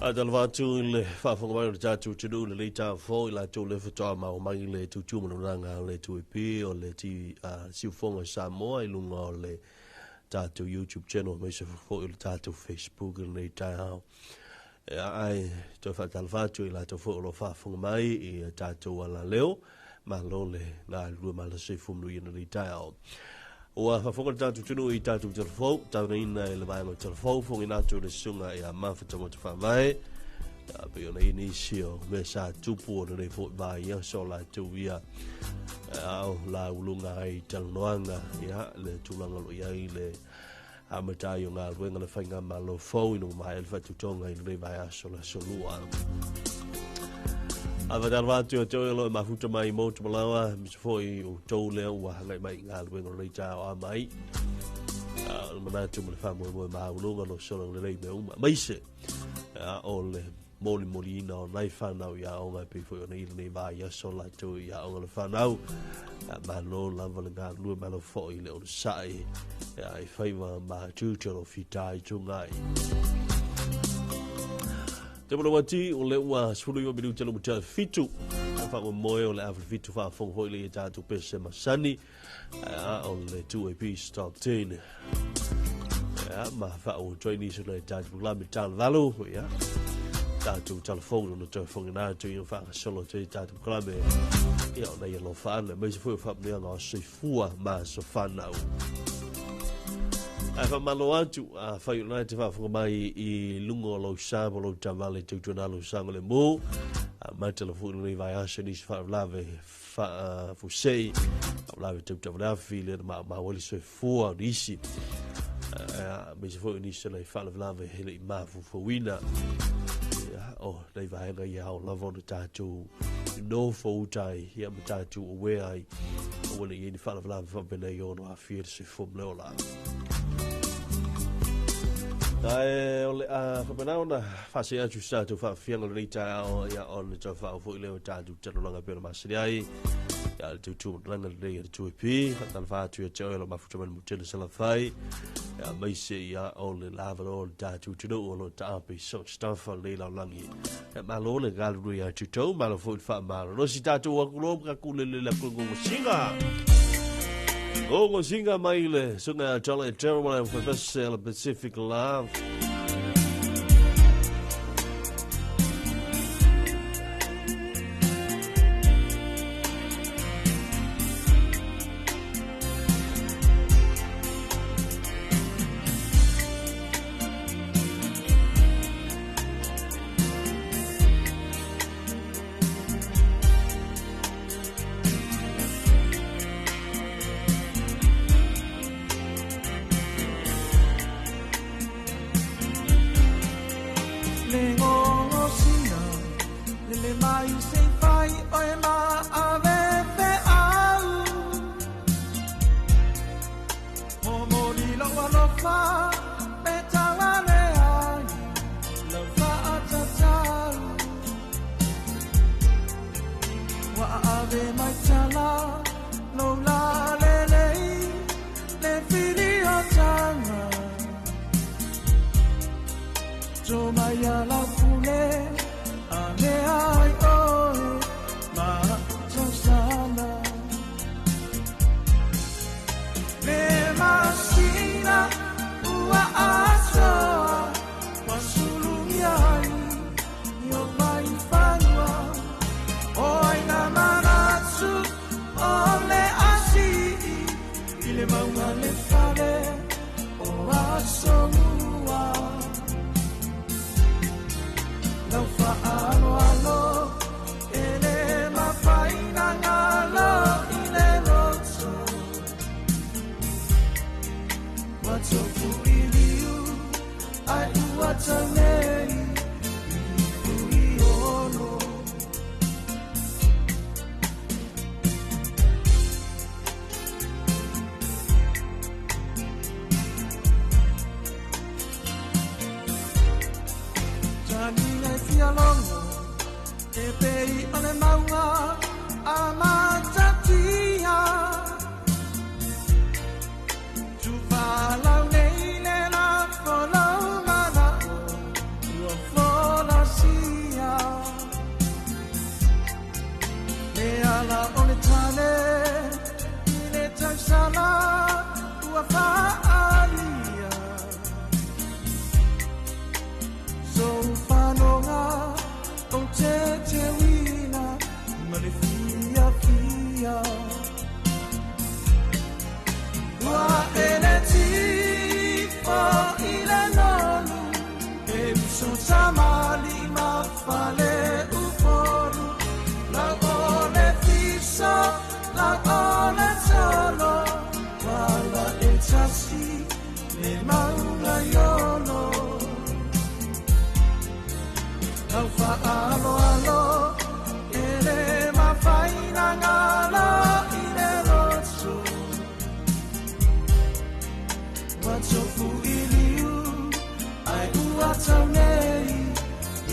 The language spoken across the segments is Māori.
Talofa le whaafonga tātou tunu le leita fo I la tō le whatoa mao mangi le tutu manuranga le tuipi o le ti Talofa Samoa I lunga o le tātou YouTube channel me se fo I le tātou Facebook le leita hao. Ai tō whatalawhatu I la tō fo lo whaafonga mai I tātou ala leo ma lo le la lua ma le se fumnu I le leita hao. Ua whafonga tātou tunu I tātou telefo, tātou ina I le maenga telefo, fongi nātou le sunga I a mawhata mo te whawai. Pe ona ini sio me sa tupu o le fo ba ia so la tu ia au la ulunga ai talnoanga ia le tulanga lo ia I le amatai o ngā ruenga le whainga malo fo ino mai le whatutonga I le vai aso la solua. Awa tarwatu o tau elo I mafuta mai mo tu malawa misa foi o tau leo ua hangai mai ngā ruenga le tā o amai. Manatu mo le whamoe moe maulunga lo solanga le rei me uma. Maise o le moli ina o nai whanau ia o ngai pifo o nei nei vai ia so la tu ia o le whanau ma lo lava le ngā lua malo fo I le o le sai I whaiwa ma tūtero fitai tungai. Te mwana wati o le ua sulu iwa miru telo mutia fitu whango moe o le awha fitu whaafong hoi le I tātu pese masani o le 2AP Stock 10 ma whao trainees o le tātu lami tāna valo ia tātou telefonu no tau whanganātu I o whakasolo te tātou klame ia o nei alo whaana mai se fui o whapnea ngā seifua ma so whanau. Ai whamalo atu a whai o nai te whawhanga mai I lungo lo sāmo lo tamale tautuana lo sāmo le mō mai telefonu nei vai asa nisi whaavlave fusei whaavlave tautawanafi le na mawali seifua o nisi mai se fui o nisi nei whaavlave hele I mafu fawina oh nei vaenga ia o lava o tātou no fautai ia ma tātou o wea ai o wale I ni whalawalawe whapenei o no a whier se fum leo la. Ai o le a whapenau na whase atu tātou whawhianga le reita o ia o le tau whao fo I leo tātou tanolanga pēra masari ai ia le tūtū ranga le rei a le tuipi whatana whātu ia tau ela mafutamani mutena salawhai ia mai se ia o le lava o le tātou tino o lo tāpe so staffa le lau langi ia malo le galurui a tūtou malo fo I wha maro rosi tātou wakulomu ka kule le la kungongo singa Gongo singa mai le sunga tala e terma le Professor Pacific Love Follow chasi le maunga yono Talofa alo alo ele mafaina ngala ine rosu Wachofu iliu ai uatanei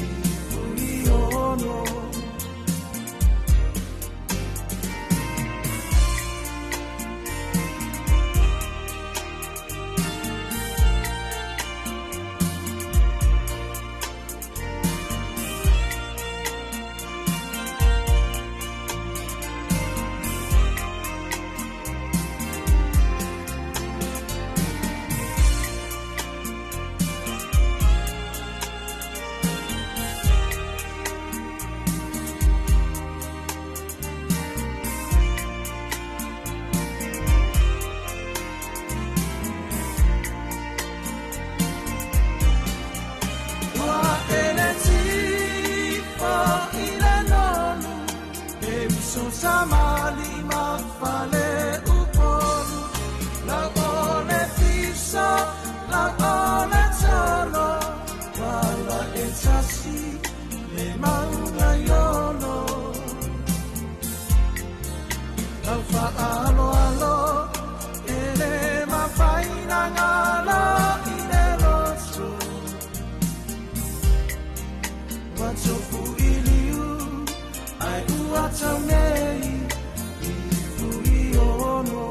ifuri ono Samali mafale upolu la ole fisa la ole tolo wala etasi le manga yono Talofa alo alo ele mafaina ngala ine rosu Wachofu iliu ai uatanei ifuri ono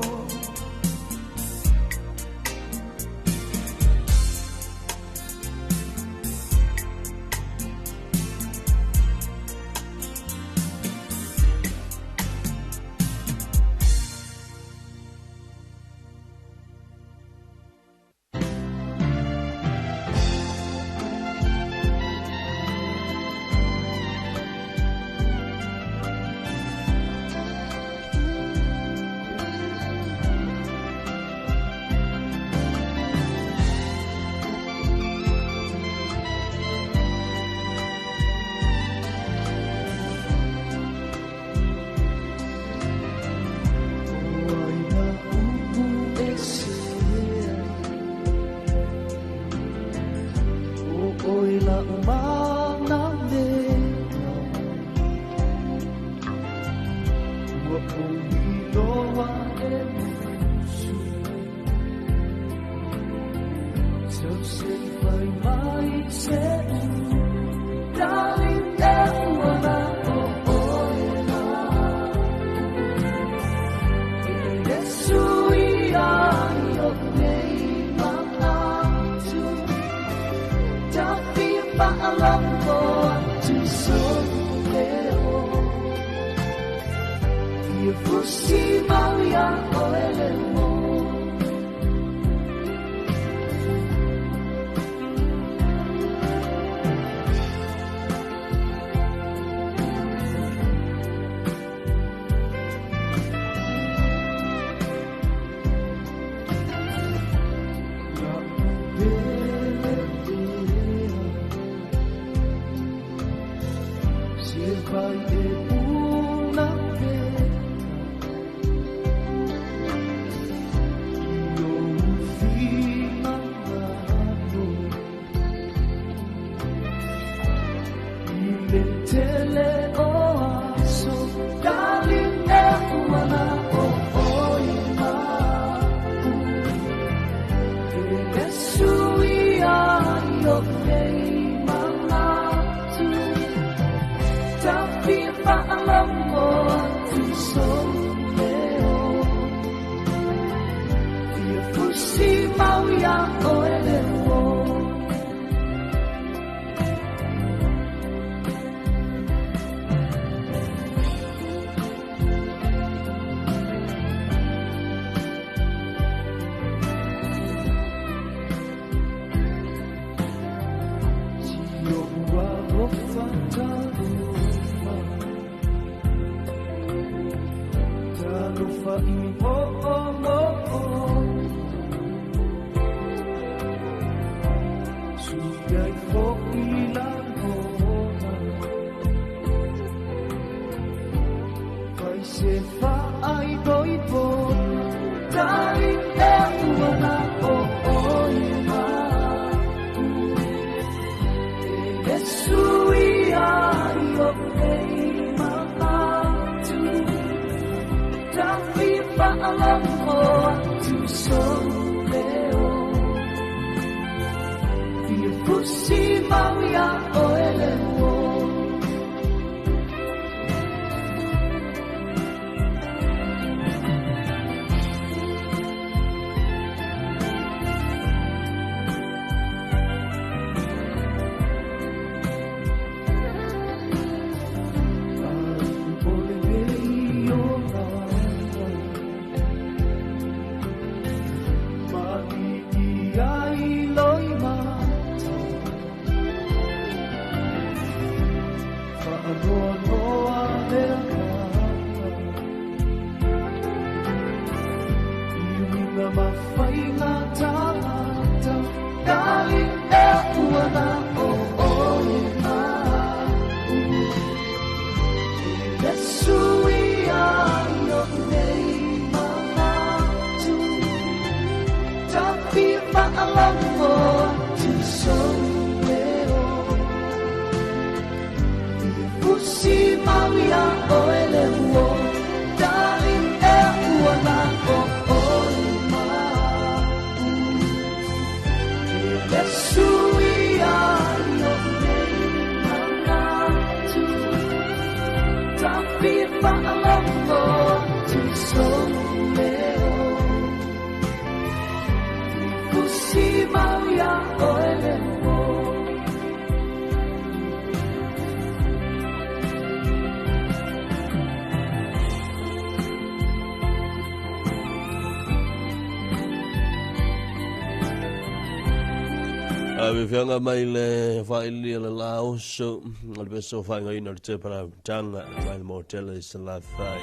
Vianga mai le faili le lao so le beso fa ngai no te para tanga mai motel is la fai.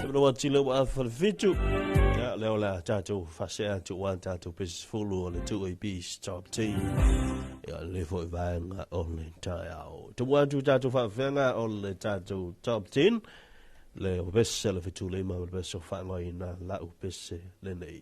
Se no wati le wa fa fitu. Ya le ola tato fa se to one tato peaceful o le tu e peace top team. Ya le fo vanga only tao. To one to tato fa venga on le tato top 10. Le beso le fitu le ma le beso fa ngai na la u pese le nei.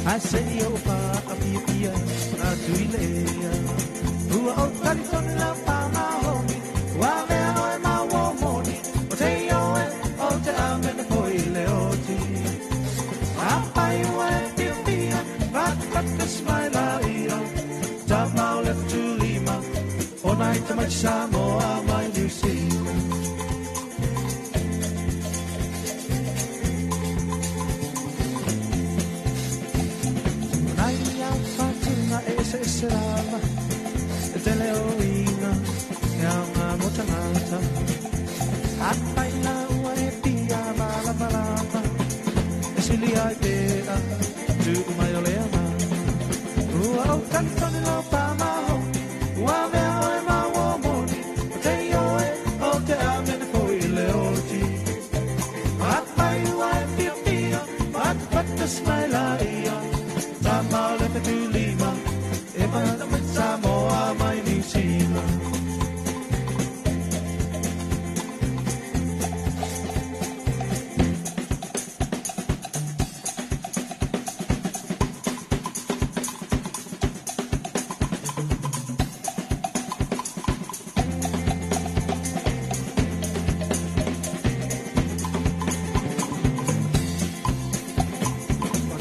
I say yo pa apia atuilea Ua o taliton la pa ma honi Wa mea oe ma wo moni O te oe o te amene poi leoti Apai ua e pia pia Vat ka smaila ia Ta mau le tu lima O nai te mai Samoa mai New Zealand Selama te leoina e ama motangata Apai na ua e pia malama lama E sili ai pea tu mai o lea mama Ua o kantone lo pa maho Ua mea oe ma uo moni O te oe o te amene poi leoti Apai ua e pia pia Vat smaila ia Ta maule pe tu lima Samoa mai New Zealand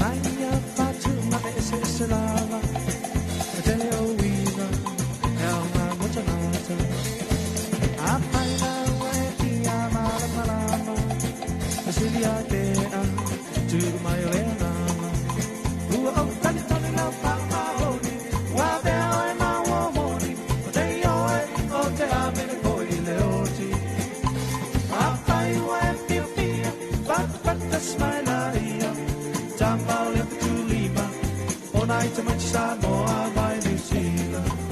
Onaya Fatuma ese selama Samoa mai New Zealand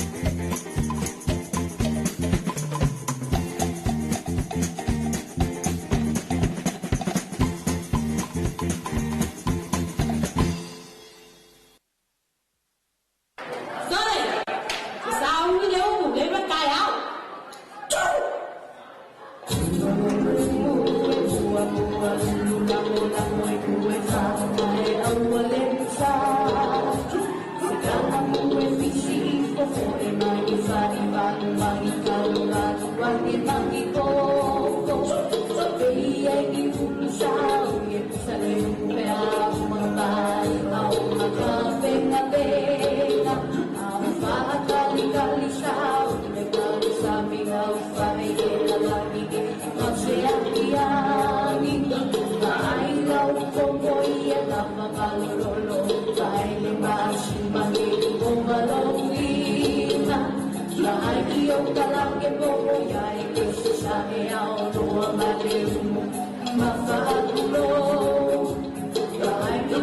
Bye.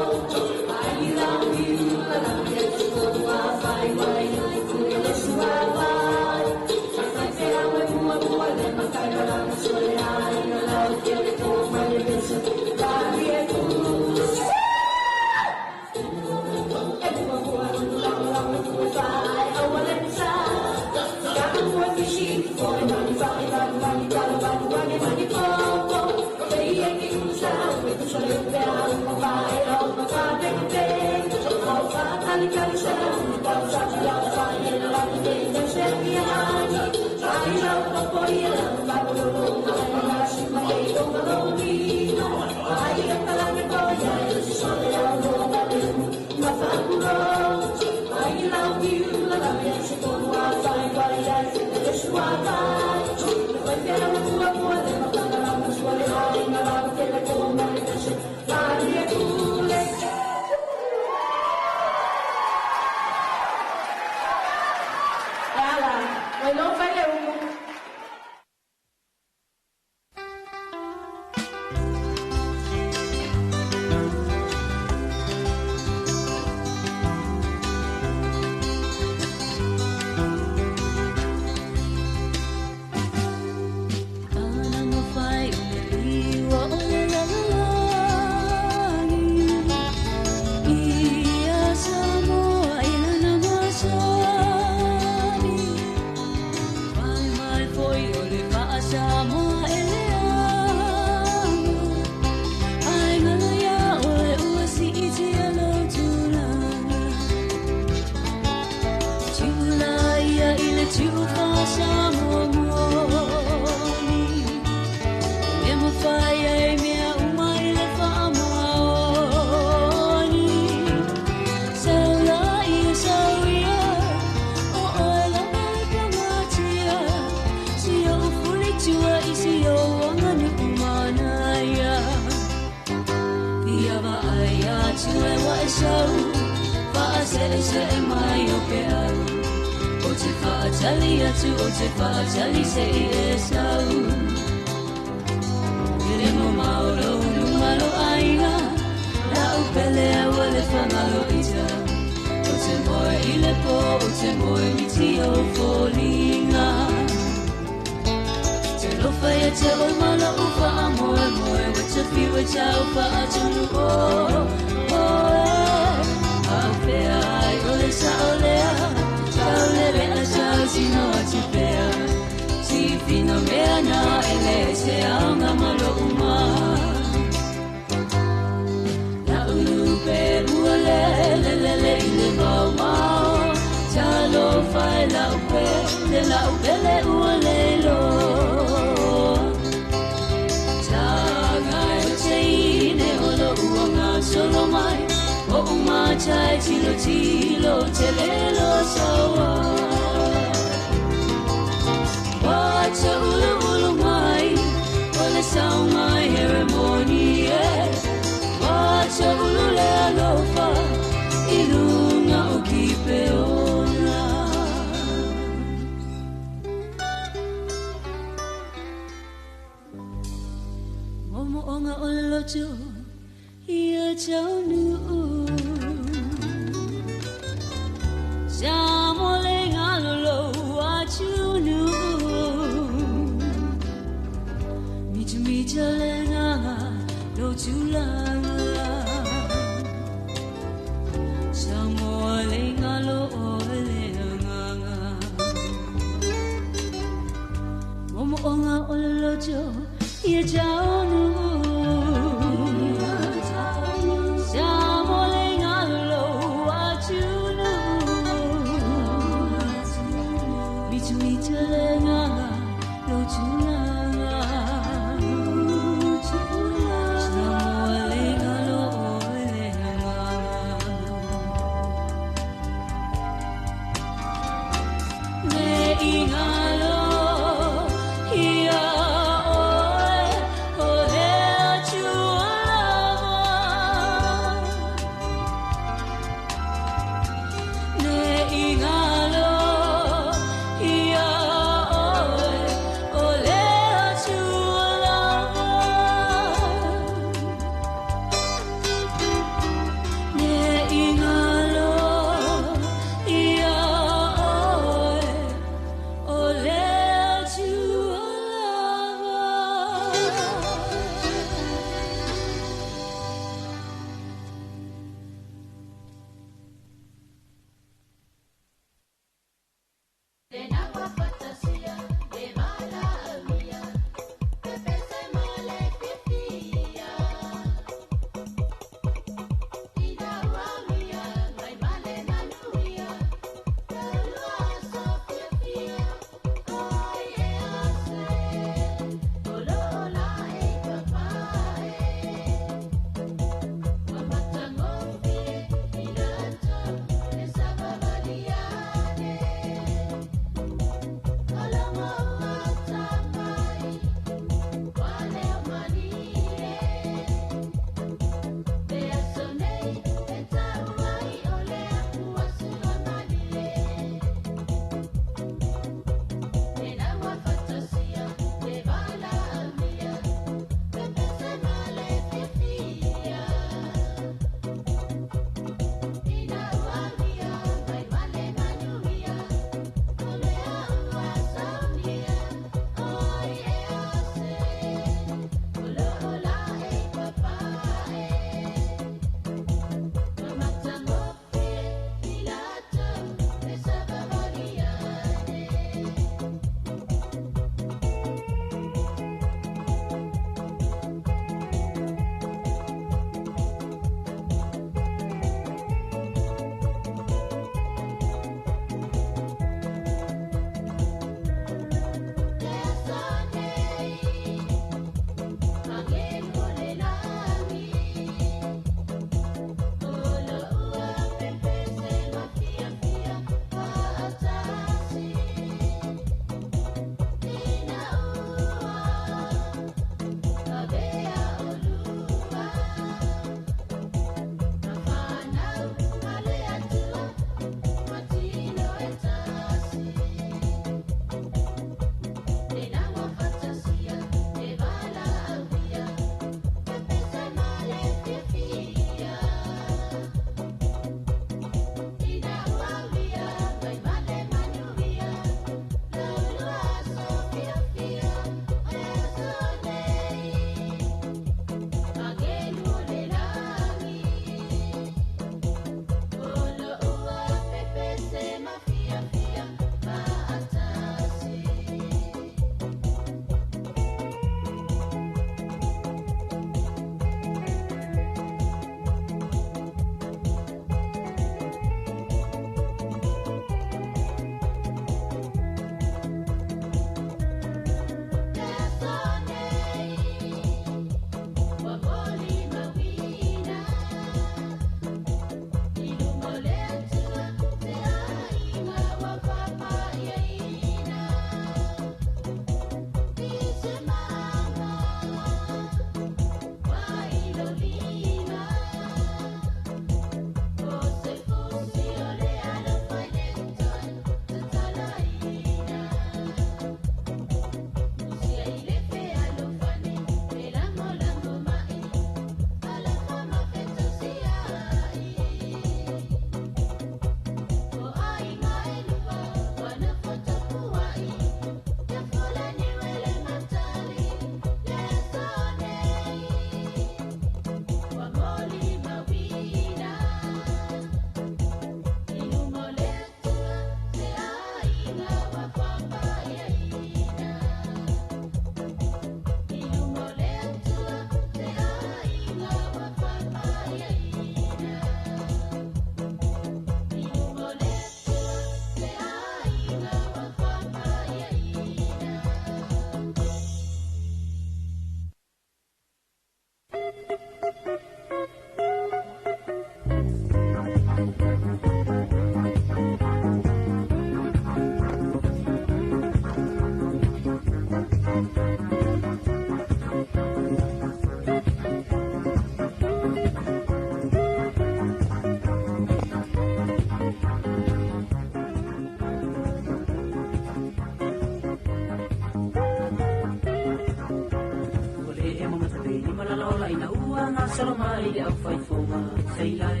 nga salomai le au fai fonga sei lai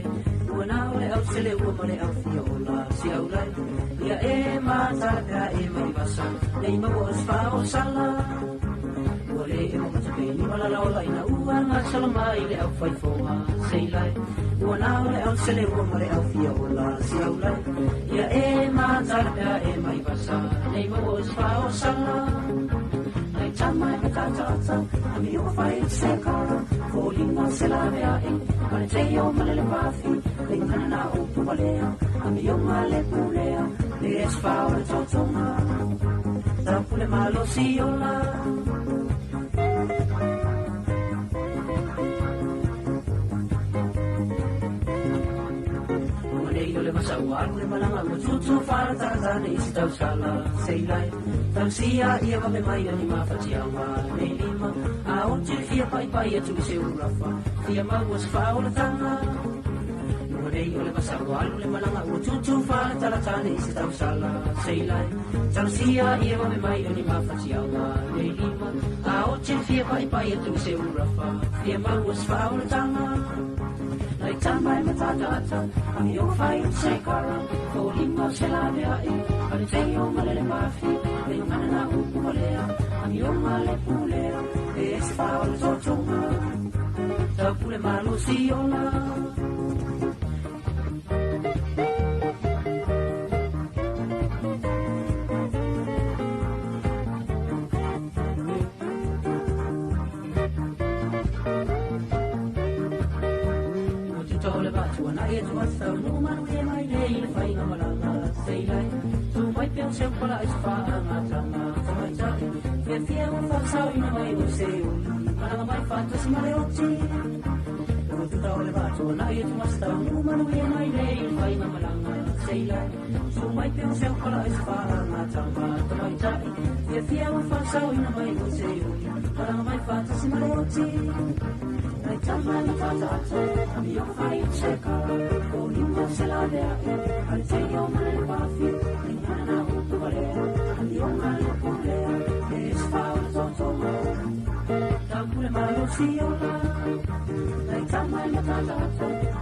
wana ole au sele ua male au fia ola si au lai ia e mata ka e mai basa nei mago asfa o sala ole e mo mata pe ni mala ola ina ua nga salomai le au fai fonga sei lai wana ole au sele ua male au fia ola si au lai ia e mata ka e mai basa nei mago asfa o sala Tamai matata, ami o fai sekara, falling on selavea e, ale te o malele wafi, le ngana o pumalea, ami o male pulea, le esfa o le totonga, tapule malo siola. Le masawa le malanga mo tutu fara tata ni sta sala sei lai tansia ia va me mai ni ma fatia ma nei lima a o te fia pai pai tu se urafa fia ma was fa o la tanga no nei le masawa le malanga mo tutu fara tata ni sta sala sei lai tansia ia va me mai ni ma fatia ma nei lima a o te fia pai pai tu se urafa fia ma was fa o la tanga Lai tamai matata, ami o fai sekara, ko lingo se la vea e, ale te o malele mafi, le ngana na upu malea, ami o male pulea, e se fa o le totonga, ta pule malo si ola. E tu mas tau no manu e mai nei le fai na malanga sei lai tu mai pe se pala is fa na tanga mai ta e fia o fa sau ina mai o se o malanga mai fa tu si male o ti o tu tau le bato na e tu mas tau no manu e mai nei le fai na malanga sei lai tu mai pe se pala is fa na tanga mai ta e fia o fa sau ina mai o se o malanga mai fa tu si male o ti Tamai matata, ami o fai sekara, ko lingo se la vea e, ale te o male wafi, le ngana na upu malea, ami o male pulea, e se fa o le totonga, tapule malo si ola. Tamai matata,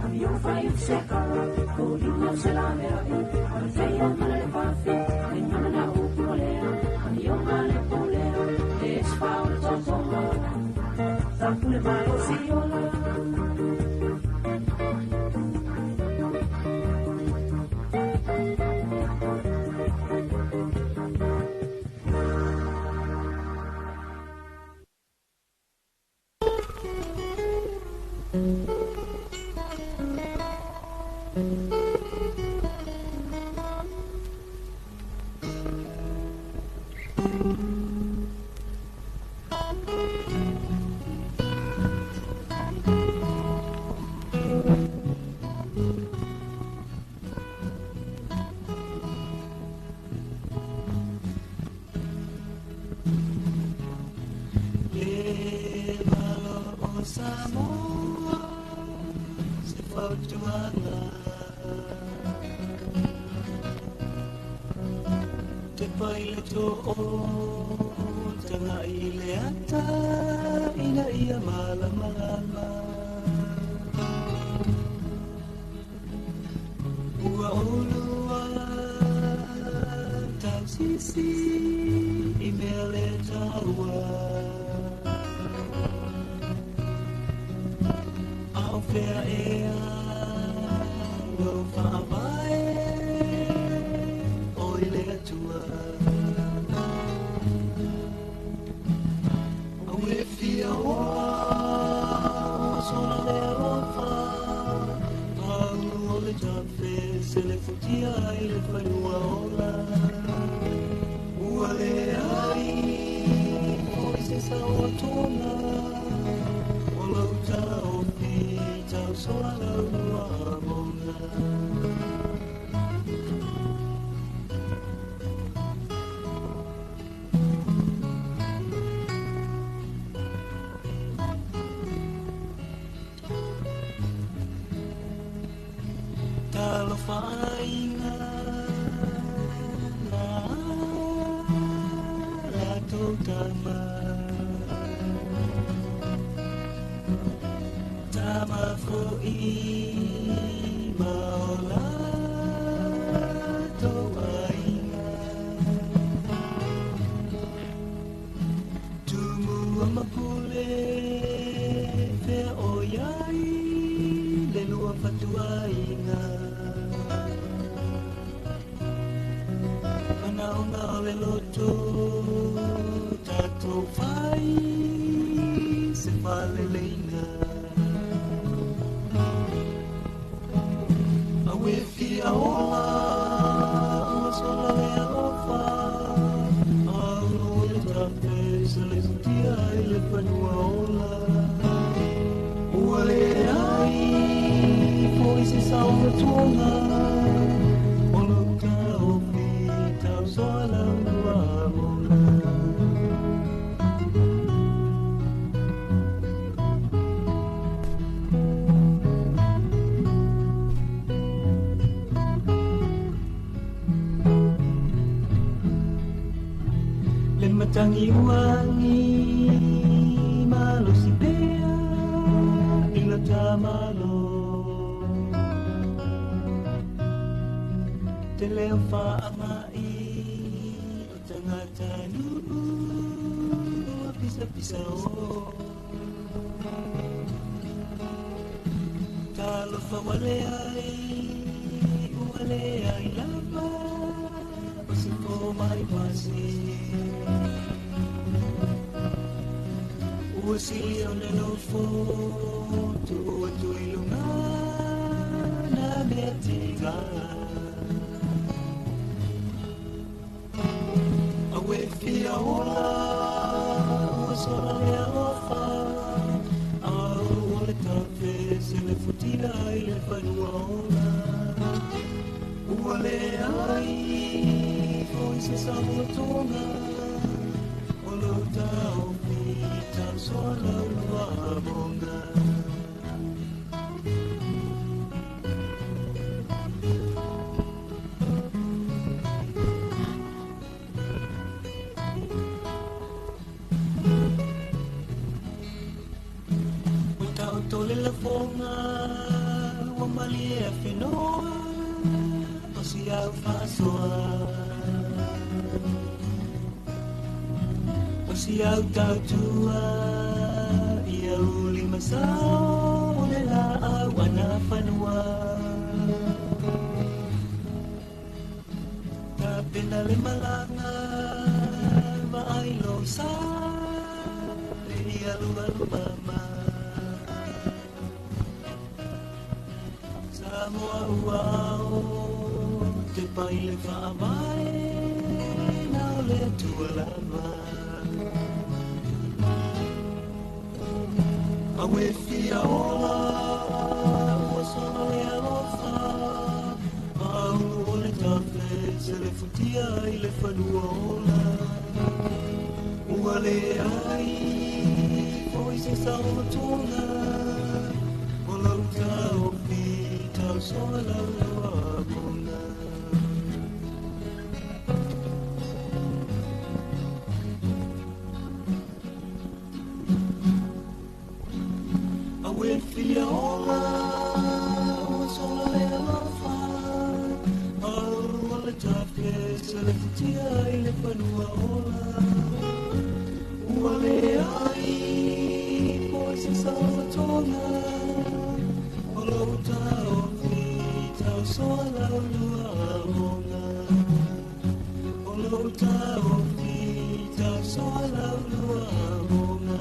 ami o fai sekara, ko lingo se la vea e, ale te o male wafi, le ngana na upu malea, ami o male pulea, e se fa o le totonga, tapule malo si ola. Talofa Samoa, se fautuana. Te paile to o, tanga i le ata, ina ia mala mala. Ua olua, tau sisi, i mea le taua. Fea ea, lo whaawae, oi lea tua. Au e fia wā, sona lea lofa, paulu o le tafe, se le futia ai le whainua ola. Ua le ai, oi se saua tona, o lau tau tau soa laua mona. Talofa inga na lato tama. le loto tato fai se fale leina a wefi a ola o sola le ofa a uno le tape se le futia e le panua ola uale ai poi se salva tuona Tangi wangi malo si bea ila tamalo te leo fa amai o tangata nu pisa pisa o talofa wale ai lava o si po mai pasi si ole lo foto tu ilunga na betiga awe fia ola sola le ofa ole tafe se le futila ile panua ola ole ai foi se sabotonga olo tau sola lua bonga Utau tole la fonga wa malia fenoa o si au fasoa o si au tau tua uli masao le la awana fanua tapena le malanga vai lo sa le alu mama Samoa uau te pai le fa mai na le tua lava awe fia ola o sono le alofa au ole tafe se le futia i le fanua ola uale ai poi se salva tona o lauta o fita o sola lua bona fia ola o sola le alofa au ole tafe se le futia i le panua ola uale ai poi se salva tona o lauta o fita o sola lua bona o lauta o fita o sola lua bona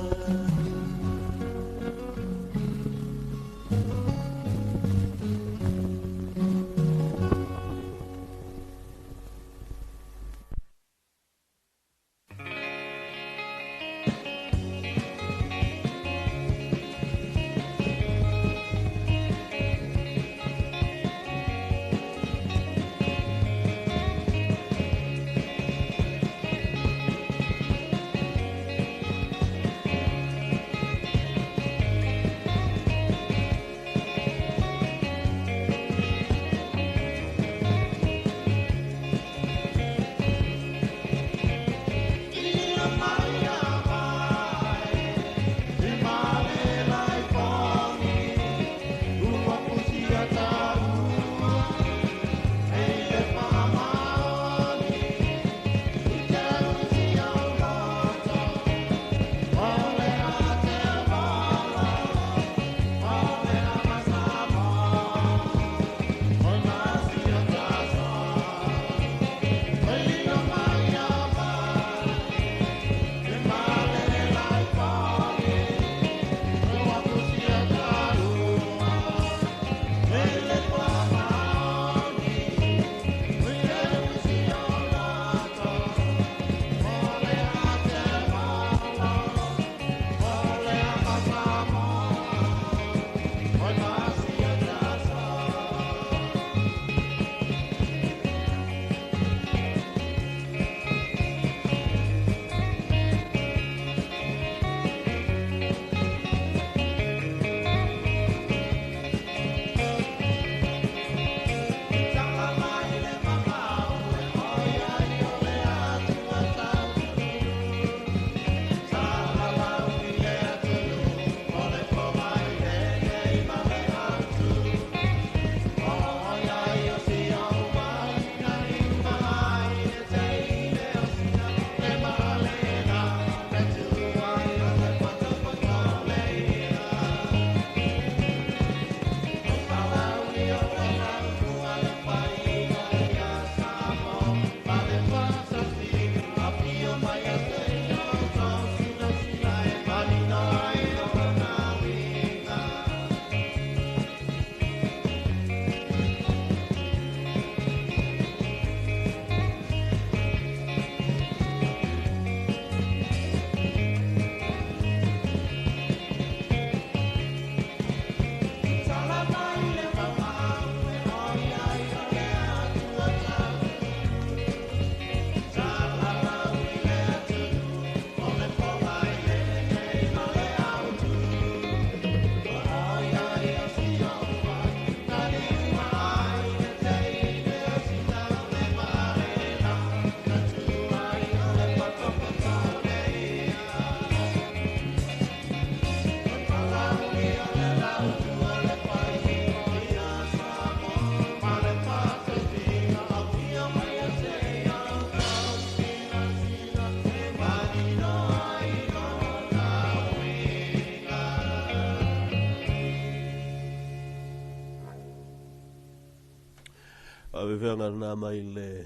Wawewanga na mai le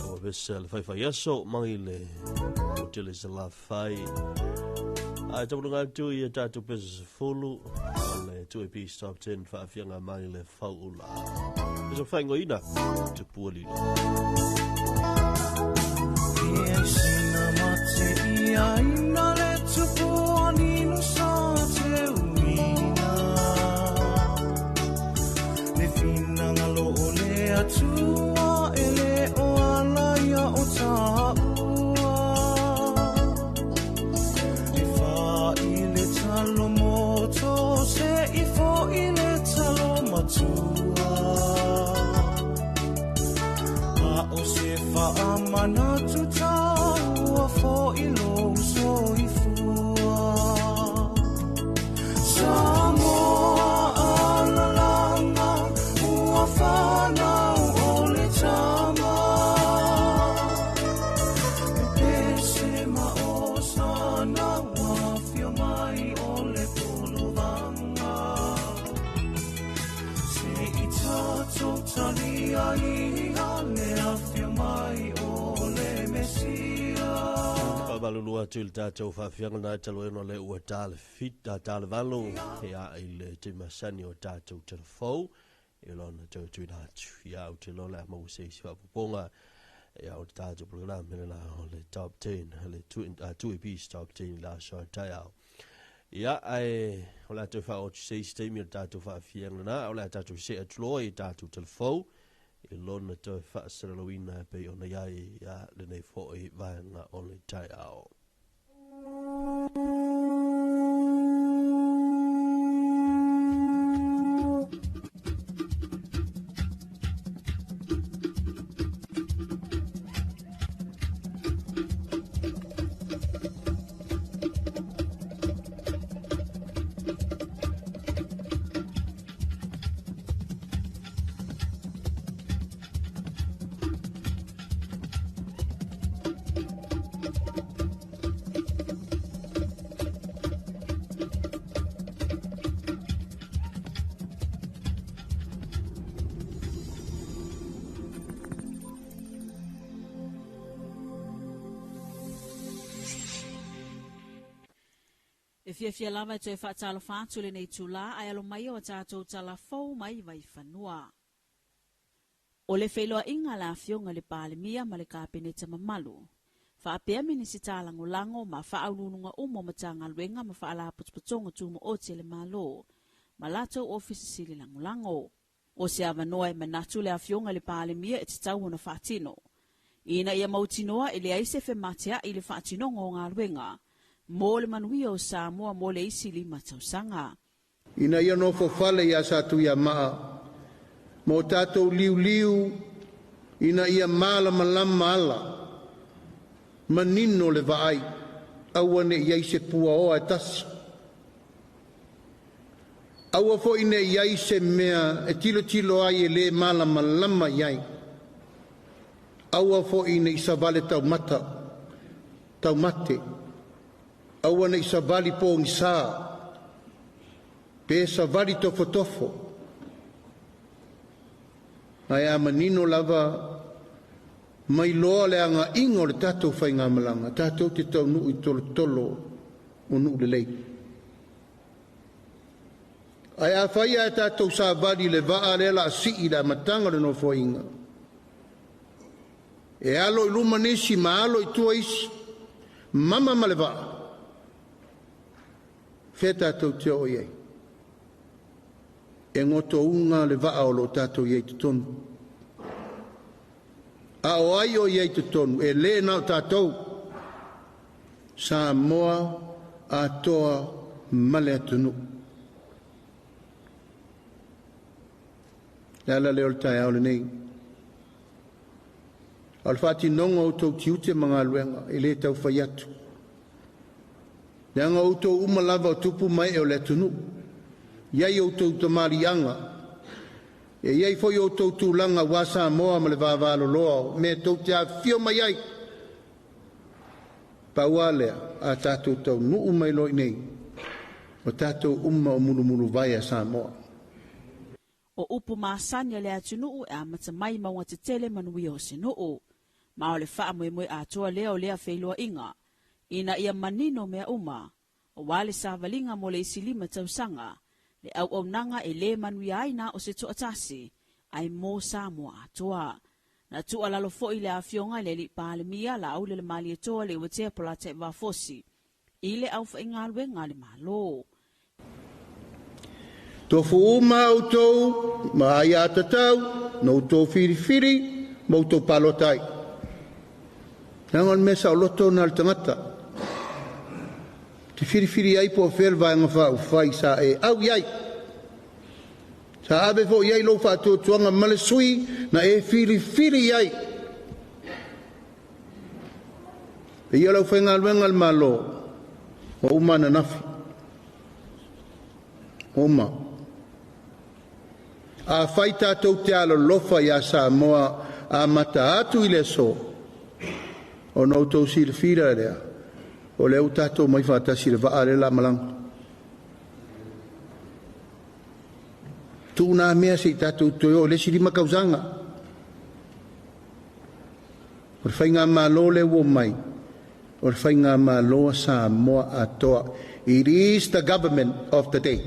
Awa vesa le fai aso mai le Hotele se la fai Tapu ngā tu i tātou pesa se fulu Le tu e pi stop 10 whaafianga mai le whaula Pesa whaingo ina Te pualilo Ia sina mate ia ina le tupu anino sa te uina Le fina ngalo o le atua e le o ala ia o taua E wha i le talo moto se i fo i le talo matua O se whaamana tu taua fo i lo so i fua Samoa alalanga ua whanau o le tama Me pese ma o sana wafia mai o le polovanga Se i tātou talia i hale afia mai o le mesia Valulua tu il tātou whawhianga nai talo eno le ua tāle fit a tāle valu he a i le te masani o tātou telefou e lona tau tui nātu i au te lola mau se isi whapuponga e au te tātou program mena na o le top 10 le tui piece top 10 la so tai au ia ai o la tau wha o tu se isi teimi o tātou whawhianga na o la tātou se atlo i tātou telefou e lona tau whaasaraloina pe o na iai ia le nei fo i vaenga o le tai au E fia lava e toe whaatalo whaatu le nei tula ai alo mai o tātou tala fau mai vai whanua. O le wheloa inga la fionga le pālemia ma le kāpeneta mamalu. Whaapea minisi tālango lango ma whaaulununga umo matanga luenga ma whaala putuputonga tumo o te le malo. Ma lato ofisi sili lango lango. O se avanoa e manatu le afionga le pālemia e te tau na whaatino. Ina ia mautinoa e le aise fe matea i le whaatinongo ngā luenga. Mo le manui o Samoa mo le isi lima tausanga. Ina ia no fofale ia satu ia maa. Mo tātou liu ina ia mala malama ala. Manino le vaai. Aua ne iai se pua oa tasi. Aua fo ine iai se mea e tilo ai e le mala malama iai. Aua fo ine isa vale tau mata. Tau mate. Aua na isa vali po ngisa, pe sa vali tofo. Ai a manino lava, mai loa le anga ingo le tātou whai ngā malanga, tātou te tau nuu i tolo o nuu le lei. Ai a whai a tātou sa vali le vaa le la si i la matanga le no whainga. E alo i luma nesi ma alo i tua isi, mama ma le vaa. Feta tau te o iei. E ngoto unga le vaa o lo tātou iei te tonu. A o ai o iei te tonu, e le nao tātou. Samoa a toa male atunu. Lala leo le tai au le nei. Al fati nonga o tau tiute mga luenga, e le tau whai atu. Nanga outou umalava o tupu mai e o le tunu. Iai outou tamarianga. E iai foi outou tūlanga wa Samoa ma le vāvalo loa. Me tau te a fio mai ai. Paualea a tātou tau nuu mai loi nei. O tātou umma o mulu vai a Samoa. o upu masani le atunuu e amata mai maunga te tele manui o sinuu. Ma o le faa moe atoa lea lea feiloa inga. Ina ia manino mea uma. O wale sa valinga mo le isilima tausanga. Le au nanga e le manui aina o se toatasi. Ai mo Samoa atoa. Na tua lalo foi le afionga le li palemia la au le mali atoa le watea polate vafosi. Ile au fa inga alwenga le malo. Tofu uma o tau, mai a tatau, no tau whiri, mo tau palotai. Nangon mesa o loto na tangata. Te whiri ai po whelwa nga wha whai sa e au iai. Sa abe fo iai lo wha tuanga male sui na e whiri iai. E ia lau whenga alwenga malo, o uma na nafi. Oma. A whai tātou te alo lofa ia Samoa a mata atu i le so. O nou tau si le whira rea. O leu tātou mai whātasi le vaa le la malang. Tūna mea si tātou toio le si lima kauzanga. O le whainga malo le wo mai. O le whainga malo Samoa atoa. It is the government of the day.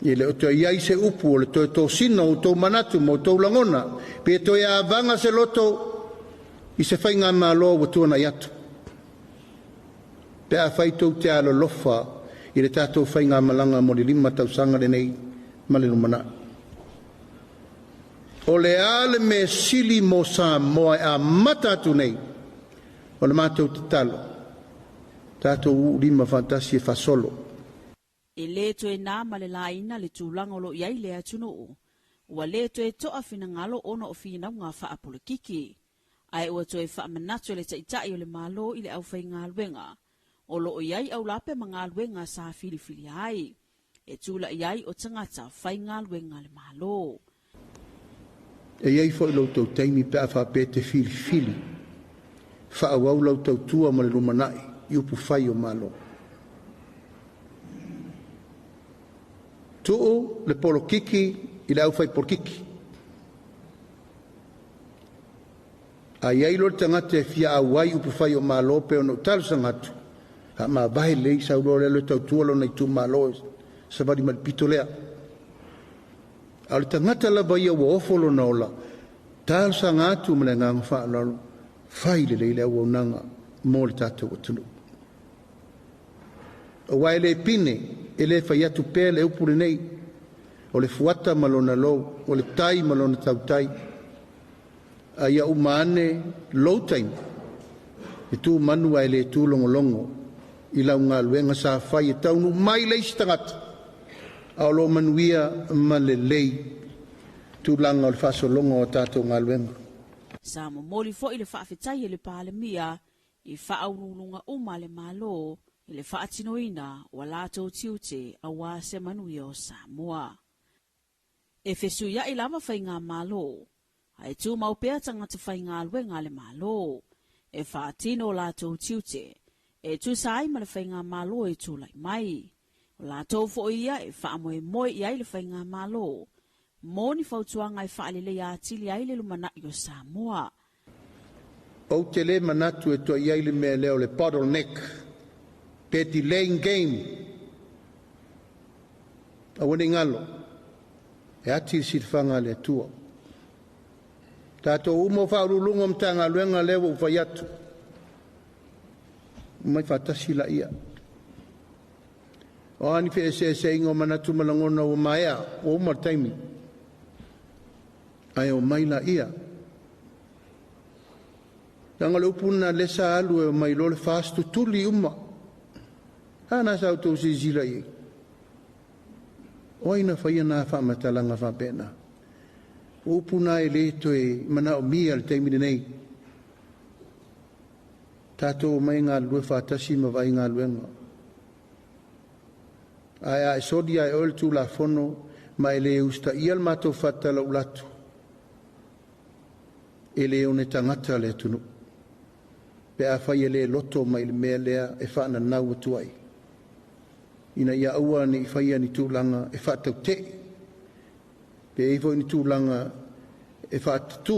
I le o te iai se upu o le toi tō sino o tō manatu mo tō langona. Pe toi a vanga se loto i se whainga malo wa tuana i atu. Pe a whai tō te alo lofa i le tātou whainga malanga mo le lima tausanga le nei malinu mana. O le ale me sili mo Samoa a matatu nei. O le mātou te talo. Tātou lima fantasi e fasolo. E le to e nā ma le laina le tūlanga lo iai le atunuu. Ua le to e toa fina ngalo ono o fina ngā wha apolekiki. Ai ua to e wha manatu le taitai o le malo i le au whai ngā luenga. O lo o iai au lape ma ngā luenga sa fili ai. E tūla iai o tangata whai ngā luenga le malo. E iai fo i lau tau taimi pe a wha pe te fili. Wha au au lau tau tua ma le rumanai i upu whai o malo. Tu'u le polo kiki i le au whai por kiki. A iai lo tangata e fia au wai upu whai o malo pe o no talu sangatu. Ha ma vahe lei sa uro le tau tua lo nei tu malo sa vari mal pito lea. A le tangata la vai au ofolo na ola. Talu sangatu mele nganga wha lalo. Whai le le au nanga mo le tātou o tunu. O wai le pine e le fai atu pē le upure nei, o le fuata malona lou, o le tai malona tau tai, a ia umane low time, e tu manua e le tu longo, i lau ngā luenga sa fai e taunu mai lei stangata, a o lo manuia ma le lei, tu langa o le faso longo o tātou ngā luenga. Sa mo moli fo i le whaafetai e le palemia, i whaaurulunga uma le malo, i le whaatinoina wa lātou tiute a wā se manui o Samoa. E fesu ia i lama whai ngā malo, ai tū maupea tangata whai ngā luenga le malo, e whaatino lātou tiute, e tū sai ma le whai ngā malo e tū lai mai. O lātou fo ia e whaamoe moe i ai le whai ngā malo, mōni whautuanga e whaalele a tili ai le lumana i o Samoa. O te le manatu e toa iai le mea leo le bottleneck, pe delaying game. A wani ngalo, e ati sirwhanga le tua. Tātou umo whaurulunga mtanga luenga lewa uwhai atu. Mai whatasi la ia. O ani whi se ingo manatu malangona o maea, o umar taimi. Ai o mai la ia. Tanga le upuna lesa alu e mai lole fastu tuli uma. Hana sa auto si zila i. Oina whaia nā whamatalanga whapena. Upuna e le to e mana o mia le teimine nei. Tātou mai ngā lue whātasi ma vai ngā luenga. Ai e sodi ai oil tu la fono ma e le usta ial mato whatala ulatu. E le one tangata le tunu. Pe a whai e le loto mai le mea lea e whaana nau atu ai. ina ia ua ni whaia ni tūlanga e whātau te. Pe eifo ni tūlanga e whātatu,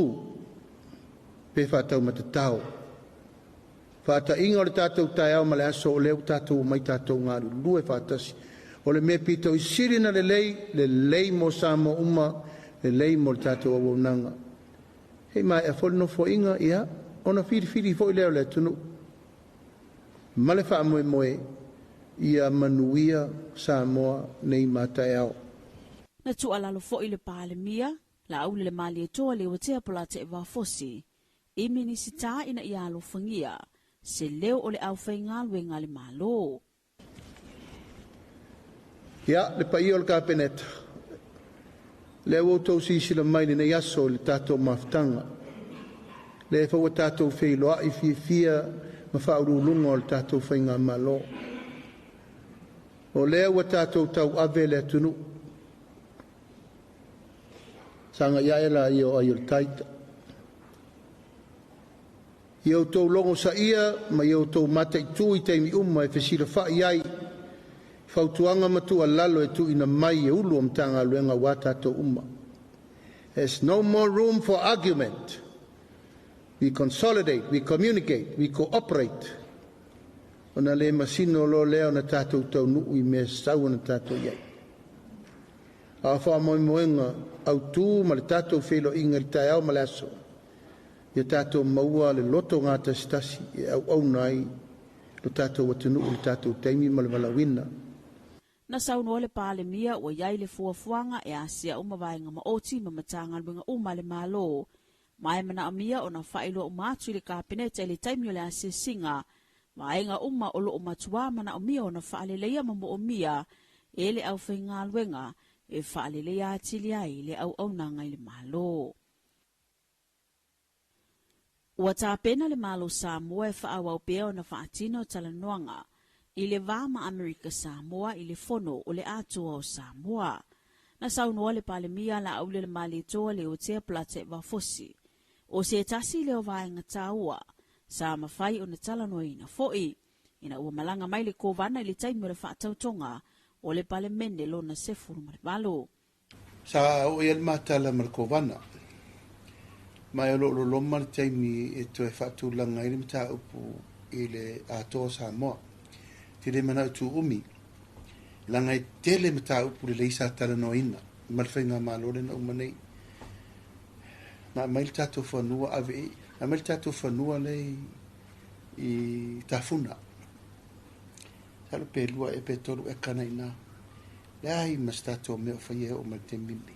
pe whātau matatau. Whāta inga o le tātou tai au ma le aso o leo tātou mai tātou ngāru lue whātasi. O le mea pito i sirina le lei mo Samoa uma, le lei mo le tātou awaunanga. Hei mai e whole no fo inga ia, ona whiri fo i leo le tunu. Ma le wha moe moe, ia manuia Samoa nei mātai au. Na tu alalo fo i le pāle mia, la au le mali e toa le watea pola te wa fosi. I minisita ina ia alo fangia, se leo o le au whainga luenga le malo. Ia, le pa ia o le kāpeneta. Le au tau sisila mai le nei aso le tātou maftanga. Le whaua tātou whailoa i fia ma whaurulunga o le tātou whainga malo. O lea ua tātou tau ave le atunu. Sanga ia ela i o ai o taita. I au tau longo sa ia, ma i au tau mata i tū i teimi umma e whesira wha i ai. Whautuanga matua lalo e tu ina mai e ulu am tanga luenga wā tātou umma. There's no more room for argument. We consolidate, we communicate, we cooperate. Ona le masino lo leo na tātou tau nuu i me sau na tātou iai. A wha moe moenga au tū ma le tātou whelo inga i tai au ma le aso. Ia tātou maua le loto ngāta stasi e au nai lo tātou watunu le tātou teimi ma le malawina. Na sauno le pāle mia o iai le fuafuanga e asia umawainga maoti ma matanga luenga uma le malo. Mai mana amia o na whailo o mātu le kāpeneta le taimi o le asia singa. Maenga uma o loo matua mana amia o na whaaleleia mamo o mia e le au whainga luenga e whaaleleia atili ai le au nanga i le malo. Ua tāpena le malo Samoa e whaawau pea o na whaatino talanoanga i le vāma Amerika Samoa i le fono o le atua o Samoa. Na saunoa le palemia la aule le mali toa le o tea plate wa fosi. O se tasi le o vaenga taua, sa mawhai o na talanoa ina foi. Ina ua malanga mai le kovana i le taimi o le whaatautonga o le palemende lo na sefuru maribalo. Sa o el matala mar kovana. Mai o lo loma le taimi e to e whaatulanga i le mta upu i le atoa Samoa. Tire mana tu umi. Langa i tele mta upu le leisa talanoa ina. Malwhainga malore na umanei. Na mai tato whanua ave na mai tato whanua le i tafuna. Talo pe lua e pe tolu e kana ina. Le ai mas tato meo whaie o mai te mimi.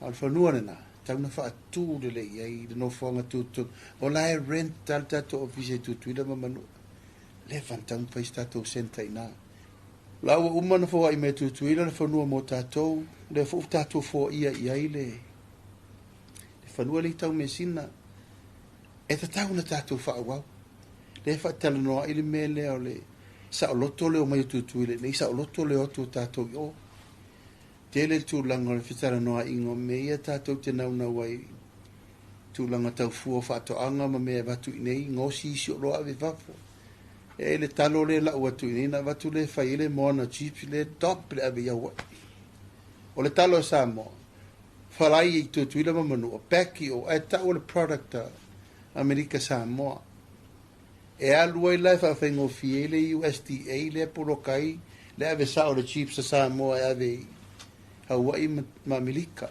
Al whanua na tauna wha atu le le iai le no whanga tutu. O lai rent tal tato ofise tutu ila mamanu. Le whantang pais tato senta ina. Lawa umana fo ai me tutu ila le whanua mo tato. Le fu tato fo ia iai le. Whanua le tau me sina, e ta tau na tātou whaawau. Le whaatalanoa ili me leo le sa o loto leo mai tutu ile, nei sa o loto leo tu tātou i o. Te le tūlanga le whitaranoa ingo me ia tātou te nauna wai tūlanga tau fua whaatoanga ma mea watu inei, ngosi isi o loa ave wafo. E le talo le la watu inei, na watu le whai ile moana chips le top le ave iau. O le talo Samoa. Whalai i tutu ila mamanu o paki o e tau le product Amerika Samoa. E alua i lai whawhengo fie le USDA le porokai le ave sao le chips a Samoa e ave Hawaii ma Amerika.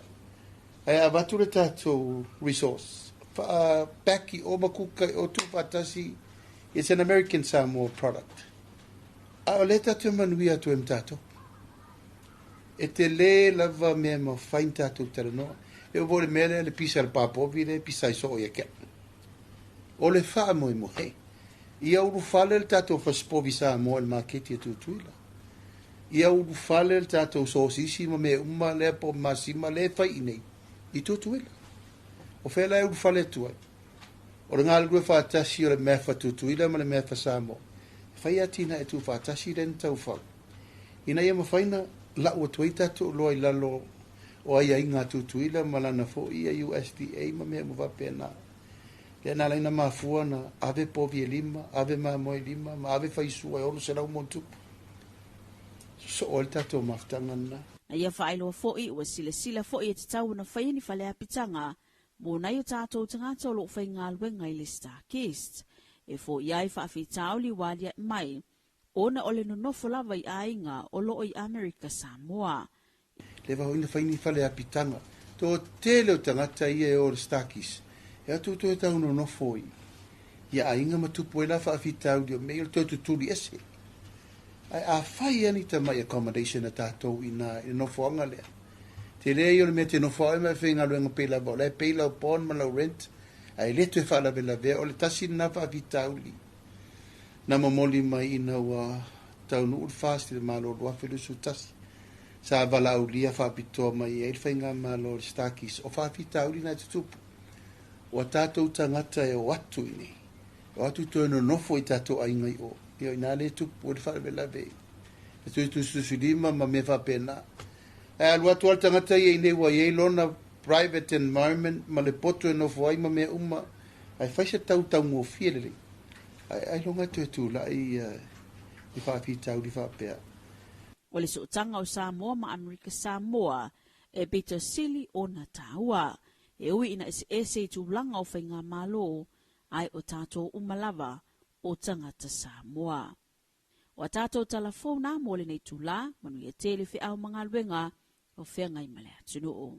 E avatu le tātou resource. Paki o makuka o tu patasi, it's an American Samoa product. A o le tātou manuia tu em tātou. E te le lava mea ma whain tātou taranoa. E o vore mele le pisa le papovi le pisa i so o ia kia. O le wha moe mo he. Ia uru whale le tātou whaspovi sa moa le maketi e tutuila. Ia uru whale le tātou sosisi ma mea umma le po masima le whai inei. I tutuila. O whela e uru whale tuai. O le ngāle rue whātasi o le mea whatutuila ma le mea whasamo. Whai atina e tu whātasi ren tau whau. Ina ia ma whaina la o tuita to lo i lalo o ai inga tutuila malana fo ia USDA ma me mo va pena le na laina ma fuana ave povi lima ave ma mo lima ma ave fai su e o se la montu so o le tatou mafutanga na. Na ia whaailoa fo'i ua sila fo'i e te tau na whai ni whalea pitanga, mō nei o tātou tangata o lo whai ngā luenga i le Starkist. E fo'i ai whaafitau li walia mai, ona ole no nofo lava i ainga o lo i Amerika Samoa. Le wa hoina whai ni whalea pitanga, tō tele o tangata ia e o le Starkist, e atu tō e tau no nofo i. Ia ainga matupu e la whaafitau li o mei o tō tutuli ese. Ai a whai ani ta mai accommodation a tātou ina nofo anga lea. Te rei o le mea te nofo ai mai whenga luenga peila bo, le peila o pon ma lau rent, ai leto e whaala vela vea, o le tasi na whaafitau li. Na mamoli mai ina wa tau nu ur fast le malo lua whilusu tasi. Sa vala au lia whaapitoa mai e whainga malo le Starkist, o whaafitau li na tutupu. O tātou tangata e o atu ini. O atu tō no nofo i tātou ai ngai o. Ia ina le tupu o le whaala vela vea. E tui tu lima ma me whapena. E alua tu tangata i nei wa i lona private environment ma le poto e nofo ai ma me uma. Ai whaisa tau ngō fielele. Ai longa tu la i whaafitau li whapea. O le sootanga o Samoa ma Amerika Samoa, e Peter Sili o na taua. E ui ina ese tu langa o whainga malo, ai o tātou umalava o tangata Samoa. O tātou telefona mo le nei tula, manu ia tele whi au mga luenga o whengai malea tunu o.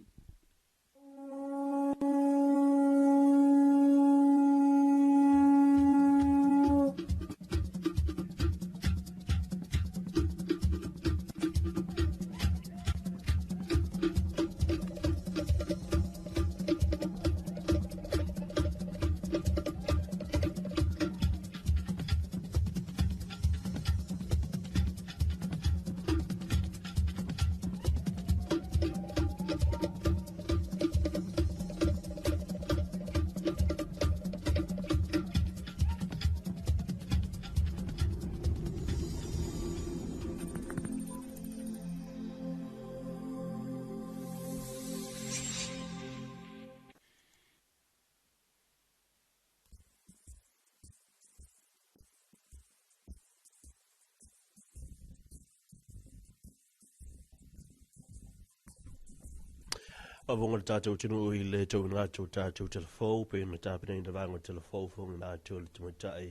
Avonga le tātou tunu i le tau ngā tau tātou telefou, pe me tāpina i na vānga telefou fonga ngā tau le tumatai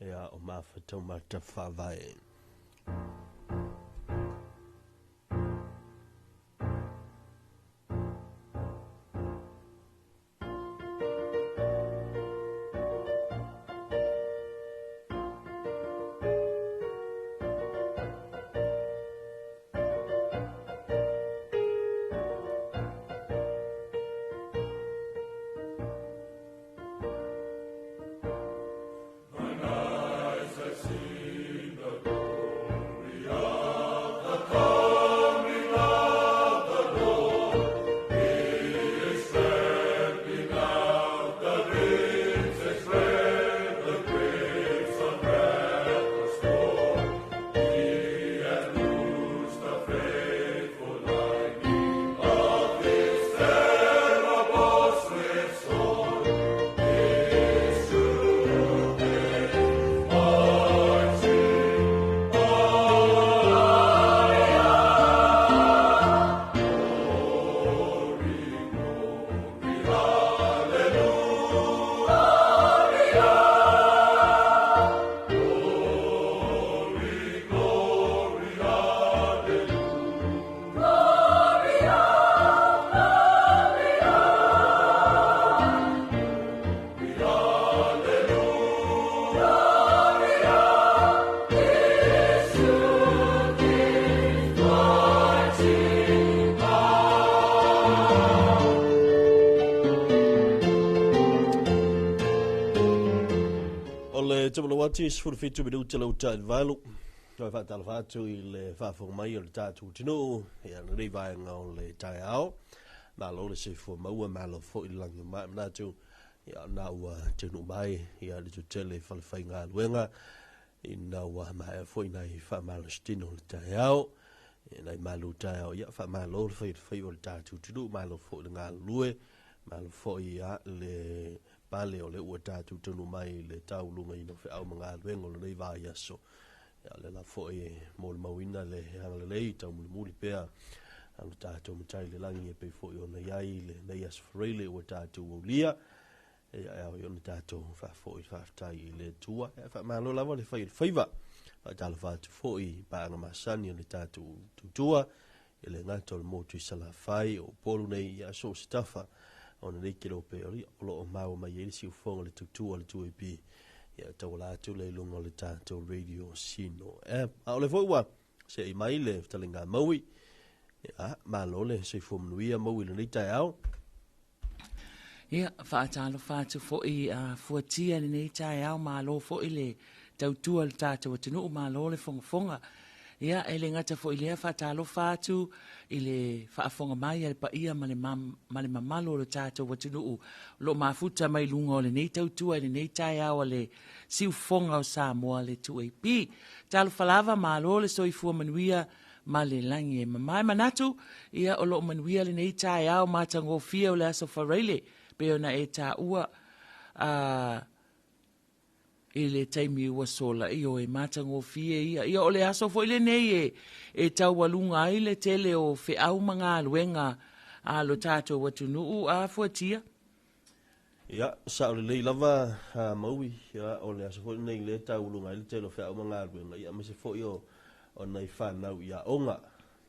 e a o mawhatau mata whawai. Tabulawati is for fit to be do tell child value. No fa talfatu il fa for mai il tatu tino ya ri vai ngau le tai ao. Ma lo le se for mau ma lo fo il lang ma na tu ya na wa tino mai ya le tele fa fa nga luenga in na wa ma fo nai fa ma lo stino le tai ao. Nai ma lo tai ao ya fa ma lo fa il tatu tino ma lo fo nga lue ma lo fo ya le pale o le ua tātou tunu mai le tau lunga ino whi au mga luengo le nei vāia so ya le la fo e mo mawina le hanga le tau muli pea ang tato mtai le langi e pe fo yo na yai le na yas freely o tato ulia e yo na tato fa fo i fa tai le tua e fa malo lava le faiva tala fa tu fo i pa nga masani le tato tua e le ngato le motu sala fai o polu nei ya so stafa ona le kilo pe ori o mau mai ele si fonga le tua le tu e pi ya tawala tu le lungo le tato radio sino a le fo wa se i mai le talinga maui malo le se fo mnuia maui le tai au ia faatalo fatu fo i fuatia le nei tai au malo fo i le tautua le tato tunu malo le fonga ia ele ngata fo i le faatalo fatu i le faafonga mai le pa ia male mamalo le tato tunu lo mafuta mai lungo le nei tautua le nei tai au le siu fonga o Samoa le tuapi talo falava malo le soifua manuia ma le langi e mamai manatu ia o lo manuia le nei tai au matango fia o le aso farele pe ona e ta ua i le taimi ua sola i o e matango fia ia o le aso fo ile nei e tau walunga ai le tele o fe au manga luenga a lo tato watunu a fuatia ia sa o le lava maui ia o le aso fo nei le tau walunga ai le tele o fe au manga luenga ia me se fo io o nei whanau ia onga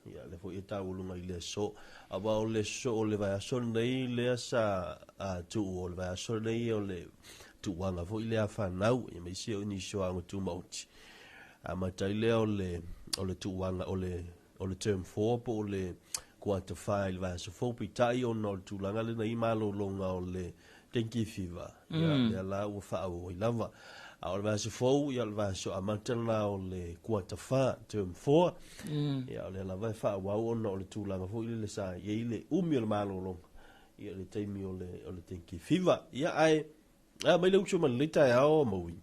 ia le fo i tau lunga i le so awa o le so o le vai aso nei le sa tu o le vai aso nei o le tu wanga fo i le a whanau ia me si o ni so anga tu mauti a matai le o le tu wanga o le term 4 po o le quarter file vai aso fo pi tai o no tu langa le nei malo longa o le dengue fever ia le la o fa o i lava a le vaso fou ia le vaso a matana o le quarter fa term 4 ia le la vai fa wa ona o le tulaga fo ile le sa ia ile umi le malo ia le taimi o le tenki fever ia ai mai le ucho man lita ia o maui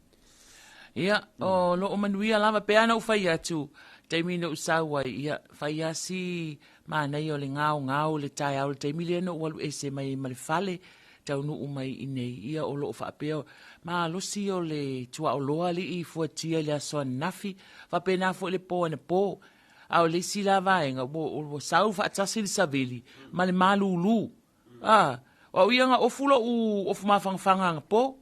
ia o lo manuia lava pe ana u fai atu taimi no sawa ia fai asi mana i o le ngao le tai au le taimi le no walu ese mai fale tau nu umai inei ia o loo whaapeo. Ma losi o le tua o loa li i fuatia le asoa nafi, whapena fo le po ane po. Au le si la vaenga, o sau whaatasi li saveli, ma le malu ulu. O ianga o fulo o fumafangfanga nga po.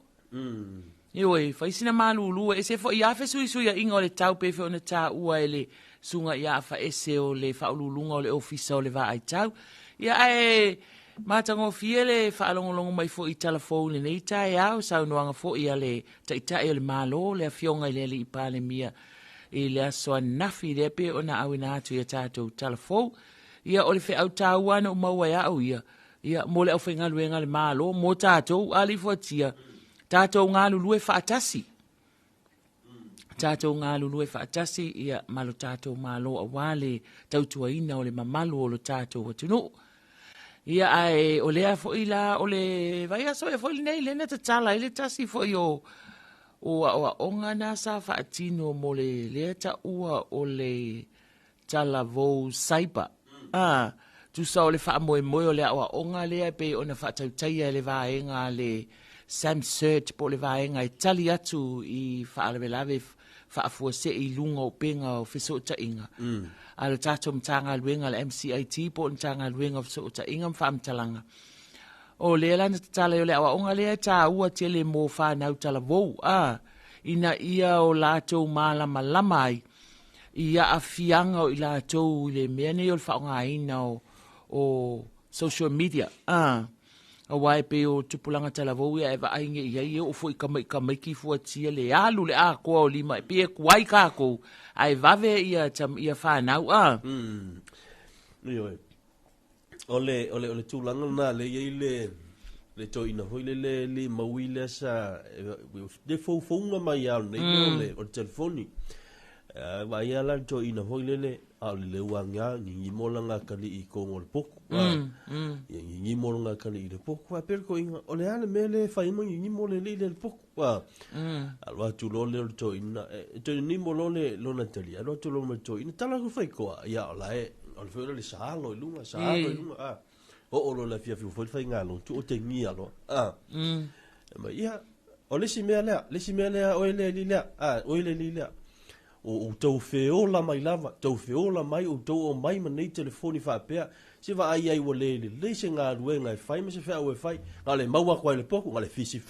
Ioi, whaisina malu ulu, e se fo i afe sui a inga o le tau pefe o na tā ua e le sunga i afa ese o le whaululunga o le ofisa o le va ai tau. Ia ai matango fiele whaalongolongo mai fo i telefone nei tai au sau noanga fo i ale taitai o le malo le afionga i le i pale mia i le asoa nafi le pe o na awina atu i a tātou telefone ia o le whi au tāuana o maua ia au ia mo le au whi ngaluenga le malo mo tātou ali fo tia tātou ngā lulue whaatasi tātou ngā lulue whaatasi ia malo tātou malo a wale tautua ina o le mamalu o lo tātou watunu ia ai o lea fo ila o le vai aso e fo nei le na tala ile tasi fo yo o onga na sa fa tino mo le ta ua o le tala vo saipa tu sa o le fa mo o le o onga le pe ona fa tai le vai nga le sam search po le vai nga itali atu i fa le lave fa fo se i lunga o penga o fiso ta inga ala tato mtanga luenga la MCIT po mtanga luenga so ta ingam fa mtalanga o lela na tala yo le awa onga le ta ua tele mo fa na utala vo ina ia o lato mala malamai ia afianga o lato le mene yo fa nga ina o social media a wai pe o tupulanga tala vo ia eva ainge ia o foi kamai ki fu tia le alu le a ko lima pe kwai ka ko ai vave ia tam ia fa nau ole tulanga na le le toina hoile le mawile sa de fo mai au nei o telefoni vai ala toina hoile le au le wanga ni molanga kali i ko ngol poku ni molanga kali le poku a per ko ole ala mele fai mo ni mole le poku alwa tu lo le toina to ni molole lo na tali alwa tu lo me toina tala ko fai ko ya ola o le fere le salo lunga o lo la fia fo fai ngalo tu o te ni alo ma ia ole si mele o le li o le li o tau feola mai lava, tau feola mai o tau o mai manei telefoni whapea, se wa ai wa le se ngā ruenga e whai, me se whea o e whai, ngā le maua kwa le poku, ngā le fisi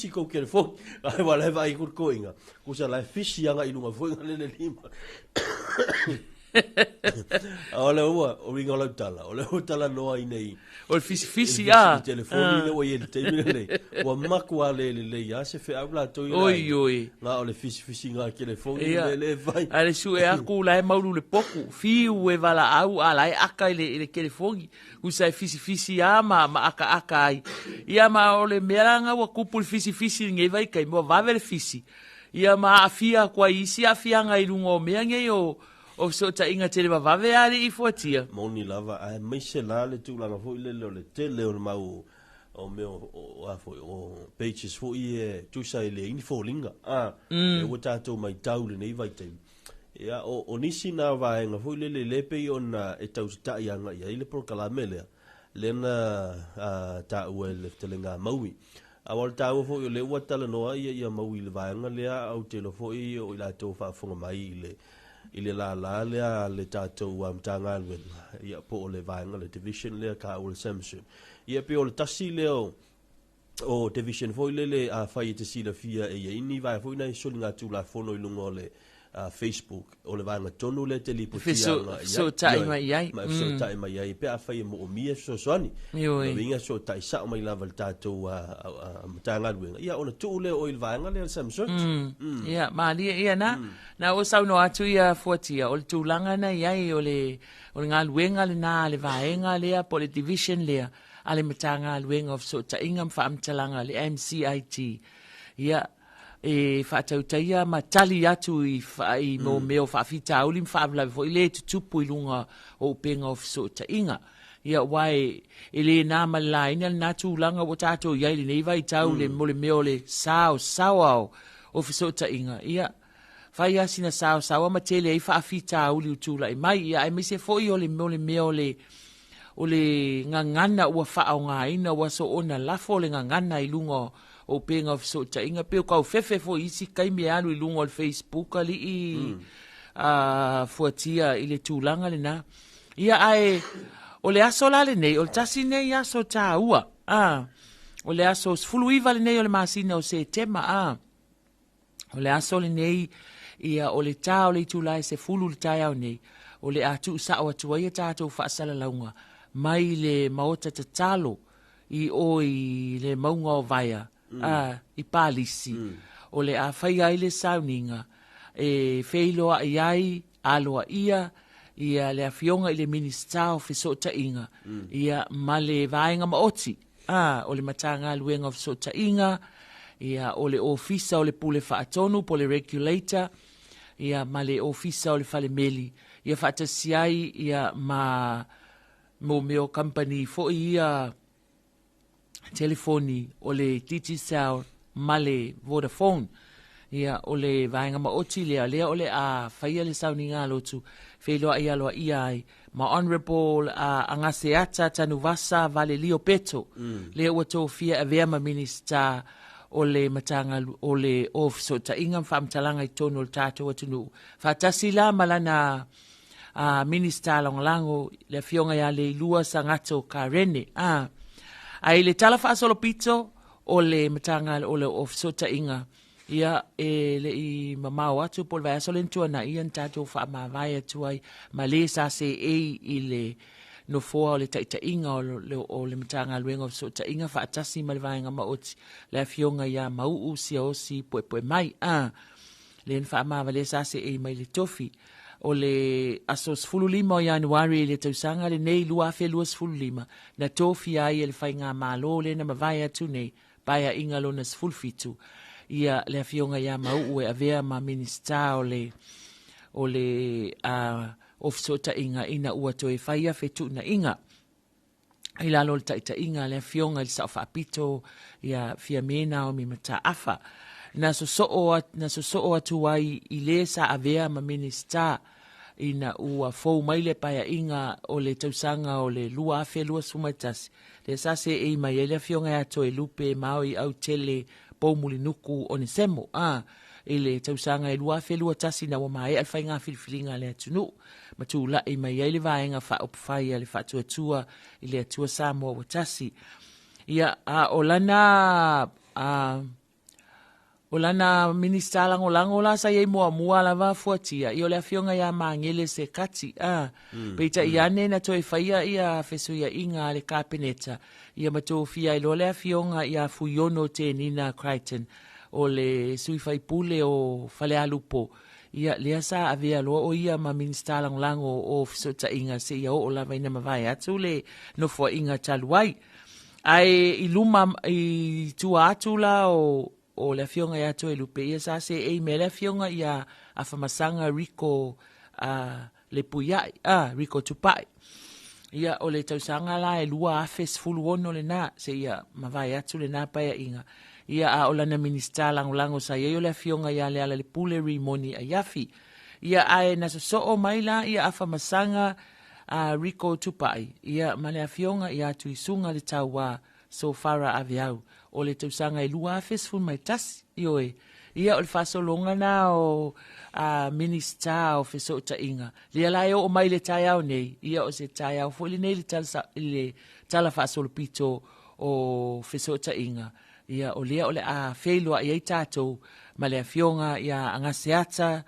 kou ke le fōki, ngā le wale vai kurko inga, kusa lai fisi anga ilunga fōi ngā le lima. Ole ua, o ringa lau tala, ole ua tala noa i nei. O le fisi a. Telefoni le o i te mire nei. Ua maku a le a se whea ula toi lai. Oi. Ngā o le fisi ngā telefoni le vai. A le su e aku lai mauru le poku. Fiu e wala au a lai aka i le telefoni. Usa e fisi a ma aka ai. Ia ma o le meranga ua kupu le fisi ngei vai kai mua vave le fisi. Ia ma afia kwa isi afia ngai lungo o mea ngei o so ta inga tele vave ari I fuatia. Moni lava, a mai se la le tūlanga fo I le tele o mau o meo o pages fo I tusa I le ini fo linga. E o tātou mai tau le nei vai tei. Ia, o nisi nā vaenga fo I le lepe I ona e tau ta ianga ia I le prokala melea. Lena ta ue le telenga maui. Awal tau fo I le ua tala noa ia maui le vaenga lea au telo fo I o I la tau whaafonga mai I le la lea le tātou mtanga alwena. Ia po o le vaenga le division lea ka o le Samson. Ia pe o le tasi leo o division foi le a fai te sila fia e ia ini vai foi nai soli ngā tūla fono I lungo le Facebook o le vaenga tonu le te lipo tia. So tai mai iai. So tai mai iai. Pe a fai mo o mia so soani. No inga so tai sa mai lava le tātou mtanga alwena. Ia ona tū leo o il vaenga le Samson. Ia, ma ia na. Na o sau no atu ia fuatia, o le tūlanga na iai o le ngā luenga le nā, le vaenga lea, po le division lea, a le matanga luenga of so ta inga mwhaamtalanga, le MCIT. Ia, e whaatautaia ma tali atu I mo meo whaafita auli mwhaavlawe fo I le tutupu I lunga o upenga of so ta inga. Ia wai, e le nā malaina le nā tūlanga o tātou iai le neiva I tau le mole meo le sao au o so ta inga. Ia, fai asina sao ma tele ai whaafita auli utula I mai ia ai mese foi o le meo le ngangana ua whaao ngā ina ua so ona lafo le ngangana I lungo o penga of so ta inga peo kau fefe fo isi kai me alu I lungo o Facebook ali I fuatia I le tūlanga le na ia ai o le aso la le nei o le tasi nei aso tā ua o le aso sfuluiva le nei o le masina o se tema o le aso le nei ia o le tā o le tūlai se fulu le tai au nei, o le atu sa o atua ia tātou whaasala launga, mai le maota te talo I oi le maunga o vaia, I pālisi, o le a whai ai le sauninga, e wheiloa I ai, aloa ia le a fionga I le minista o whisota inga, ia ma le vaenga maoti, o le matanga luenga o whisota inga, ia o le ofisa o le pule whaatonu, po le regulator, ia ma le ofisa o le fale meli, ia whaatasiai ia ma mo meo company fo ia telefoni o le Digicel ma le Vodafone, ia o le vaenga maoti lea o le a whaia le sauninga lotu, wheloa ia loa ia ai, ma honorable angaseata tanuvasa vale Lio Peto, lea ua tō fia avea ma minister o le matanga o le ofso ta inga whaamtalanga I tono le tātou atunu. Whaatasi la malana minister lango le fionga ia le lua sangato ka rene. Ai le Talofa Samoa o le matanga o le ofso ta inga. Ia le I mamau atu pol vai aso lentua na ian tātou whaamawai atuai ma le sa se I le no foa o le taita inga o le matanga luenga o so ta inga whaatasi ma le vaenga maoti le fionga ia mau si o si poe mai le whaamawa le sase mai le tofi o le aso sfululima o Januari le tausanga le nei lua fe lua sfululima na tofi ai le whainga malo le na mawai atu nei baia inga lo na sfulfitu ia le fionga ia mau e avea ma minista o le ofisota inga ina ua toe whaia fetu na inga. I lalo le taita inga le fionga le sao whaapito ia fia mena o mi mata afa. Na so so atu ai I le sa avea ma minista ina ua fou maile paia inga o le tausanga o le lua afe lua sumaitasi. Le sa se mai le fionga ato e lupe mao I au tele poumuli nuku o ni semo. le tausanga lua felua tasi na wa mai alfa nga filfilinga le tunu matula e mai ele vaenga fa opfai le fa tua ile tua Samoa wa tasi ia olana minister lango la sa ye mua la fuatia io le fionga ya mangele se kati peita iane na toi faia ia fesu ya inga le kapeneta ia matofia ilo le fionga ia fuyono te nina Crichton o le sui fai pule o fale alupo ia le sa avea lo o ia ma minister lango o fesu ta inga se ia o la vaina mavai atu le no fo inga taluai ai iluma i tua atula o le fionga ya to lupe ia sa se e me le fionga ia afamasanga Rico le puia Rico tupai ia o le tausanga la e lua afes fulu ono le na se ia mavai atu le na pa inga ia o lana minister lango sa ia le fionga ia le ala le pule rimoni a yafi ia ai na so o maila ia afamasanga Rico tupai ia male fionga ia tu isunga le tawa so fara aviau o le tausanga e lua festival mai tas ioe ia o le fasolonga na o minister o feso ta inga le la o mai le tai au nei ia o se tai au fo le nei le tala fasolpito o feso ta inga ia o le felo ia tato ma le fionga ia angaseata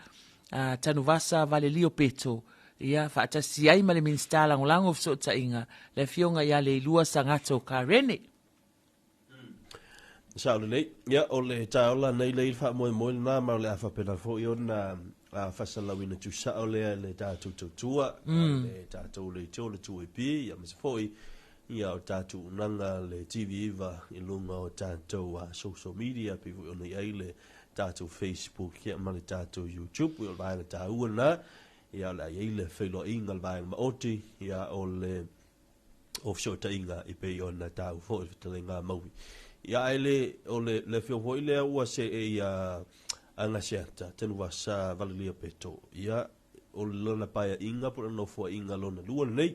tanuvasa vale lio peto ia fa tasi ai ma le minister lango feso ta inga le fionga ia le lua sangato karene Saule nei ia o le taola nei le fa mo na ma le afa pena fo yo na fa sala wina tu sa ole le tatu tua le tatu le tole tu pi ia mas foi ia o tatu nanga le TV va i lunga o tatu social media pe vo nei ai le tatu Facebook ia ma le tatu YouTube o va le tau na ia la ia le felo inga va ma oti ia o le offshore tainga i pe ona tau fo te nga mau ia ele o le fio hoi le ua se e anga seata tenu wasa valelia peto ia o le lona paia inga por no fo inga lona lua nei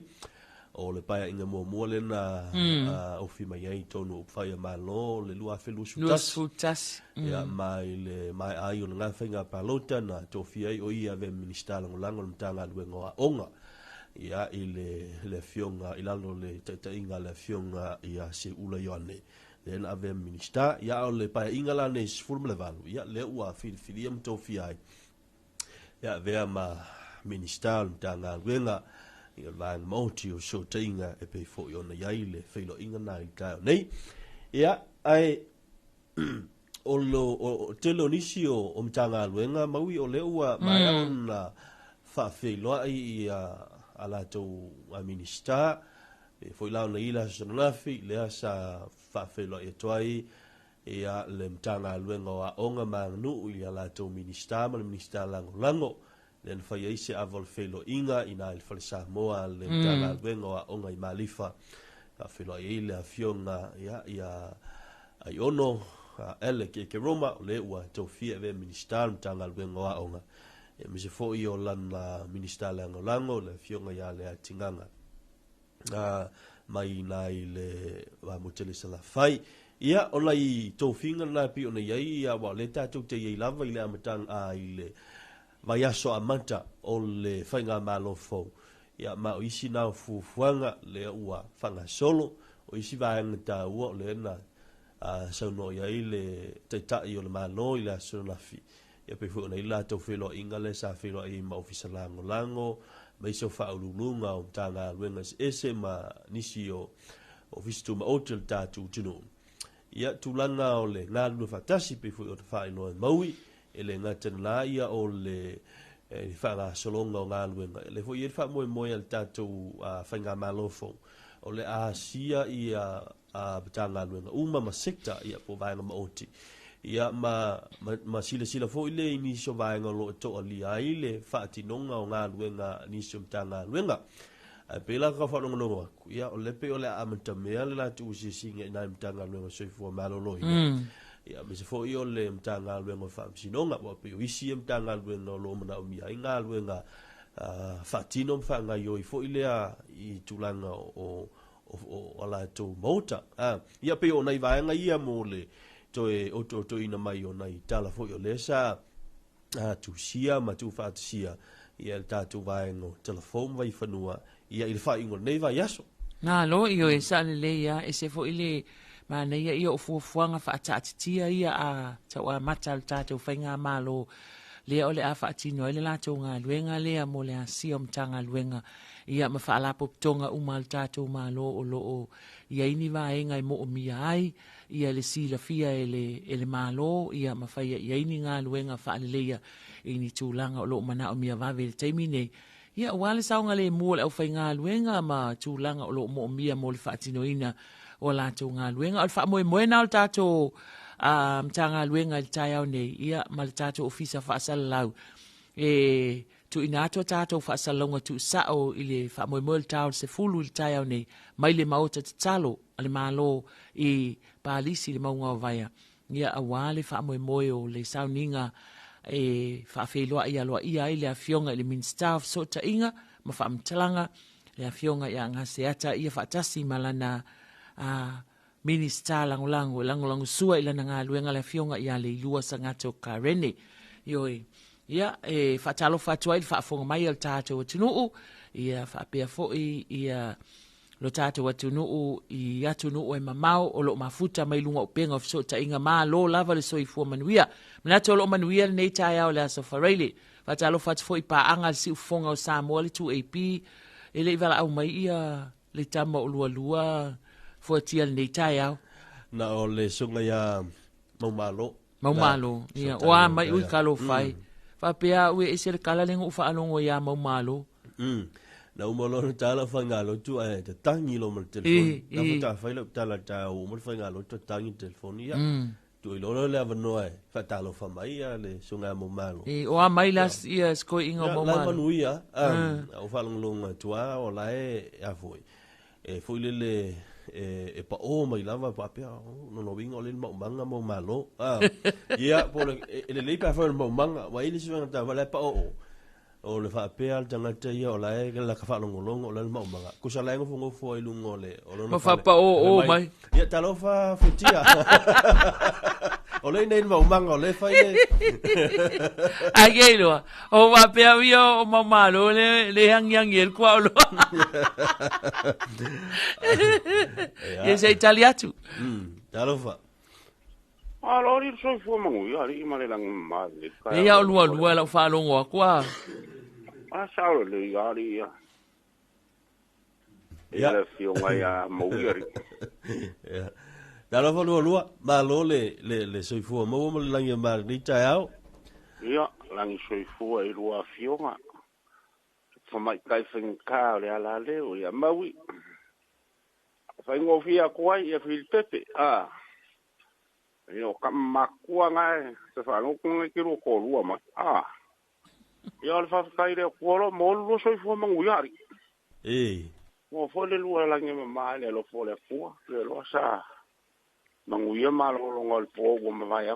o le paia inga mua le na o fi mai ai tonu faia malo le lua felu sutas ia mai ai o nga fainga palota na to fi ai o ia ve minister lango mtanga luenga onga ia le fionga ilalo le tainga le fionga ia se ula yone le na ave minister ia o le pa ingala ne sfurm le valu ia le ua filiam to fiai ia ve ma minister tanga wenga ia van moti o so tainga e pe fo yo na ile felo inga na ka nei ia ai o telo nisi o mtanga wenga maui o le ua mai ona fa felo ia ala to a minister foi la na ila sonafi le asa fa felo e toai ia le mtanga luenga wa onga manu ia la to minister lango len fa ise avol felo inga ina il fa Samoa le mtanga luenga wa onga i malifa fa felo ile afionga ia ai ono ele ke Roma le wa to fie ve minister mtanga luenga wa onga e mi se fo io lan minister lango le fionga ya le atinganga mai nai le wa motele sala fai ia o lai to finga na pi ona ia ia wa le tatu te ia lava ile amatang ile vai aso amanta o le fainga malo fo ia ma o isi na fuanga le ua fanga solo o isi va ngata o le na so no ia ile te ta i o le malo ile aso na fi ia pe fu na ila to felo ingale sa felo i ma ofisa lango mai so fa ulunga o tanga luenga ese ma nisi o ofisa ma hotel tatu tino ia tulanga o le ngalu fatasi pe fu o fa no maui ele ngaten la ia o le fa la solonga o ngaluenga le fu ia fa mo al tatu fanga malofo o le asia ia tanga luenga uma ma sekta ia po vai ma oti ia ma sila fo ile ni so vai ngalo to ali ai le fa tinonga o ngaluenga ni so tanga luenga pela ka fa no ia o le pe o le amenta me la tu si singa na tanga luenga so fo malo lo ia me se fo io le mtanga luenga fa sinonga wa pe isi mtanga luenga lo mana mi ai nga luenga fatino mfanga yo fo ile i tulanga o ala to mota ia pe o nai vai nga ia mo le to ina mai o nai tala fo yo lesa tu sia ma tu fa sia ia tatu vai no telefon vai fanua ia il fa ingo nei vai aso na lo io e sa le ia e se fo ile ma nei ia o fuanga fa tia ia a tawa matal tatu fainga malo le ole a fa tino ile la tonga luenga le mo le siom tanga luenga ia ma fa la pop tonga umal tatu malo o lo ia ini va enga mo mi ai ia le sila fia ele malo ia ma fa ia ini nga luenga fa le ia ini tulanga o lo mana o mia va ve taimine ia wale saunga le mo le fa nga luenga ma tulanga o lo mo mia mo le fa tino ina o la tonga luenga o fa mo na o tatu tanga luenga i tai au nei ia ma le tatou ofisa faasalau e tu ina ato tatou faasalauga tuusao i le faamoemoe le tao se fulu i le tai au nei mai le maota tatalo a le malo i palisi le mauga o vaia ia auā le faamoemoe o le sauniga e faafeiloaʻi aloaʻia ai le afioga i le minista fesootaʻiga ma faamatalaga le afioga ia agase ata ia faatasi ma lana minista langolango sua ila nga luenga le fionga ia le lua sangato karene yoi ia e fatalo fatwa il fa fonga mai al tato tunu ia fa pe fo ia lo tato tunu ia tunu e mamau o lo mafuta mai lunga o penga ofso ta inga ma lo lava le soi fo manuia mnato lo manuia nei taia o le so farele fatalo fat fo pa anga si fonga o Samoa le tu ap ele vala au mai ia le tama o lua fo tia nei tai au na o le sunga ya maumalo ia wa mai ui kalo fai fa pea ue ese le kala lengo fa alongo ya maumalo na umalo no tala fangalo tu ai te tangi lo mal telefon na futa fai lo tala ta o mal fangalo to tangi telefon ia tu i lo le avano ai fa talo fa mai ia le sunga maumalo o mai las ia sko ingo maumalo la manuia o fa longa tua o la a foi e foi le e pa o mai lava pa pe no vinga le manga mo malo ia por le pa fa mo manga wa ile sivanga ta vale pa o le fa pe al tanga te ia o la e la ka fa longo le mo manga ku sa la ngo fo i lungo le o lo fa pa o mai ia talofa futia o le nei mo manga o le fa ile agelo o va pe avio o mamalo le yang el kwalo e sei italiano talofa allora il suo fu manguia ri ma le lang ma e ia lua la fa longo qua sa le gari ya le fio mai a mouri ya talofa lua ma lo le soi fu mo mo lang ma ni tai au ia lang soi fu e lua fio ma fa mai kai fin ka le ala le o ya maui fa ngo fia kwa ia fil pepe io kamakua ngai se fa ngo ku ki ro ko lua ma io le fa kai le ko mo lo soi fu manguiari mo fo le lua la nge ma le lo fo le fu le lo sa manguia ma lo ngol po go ma vai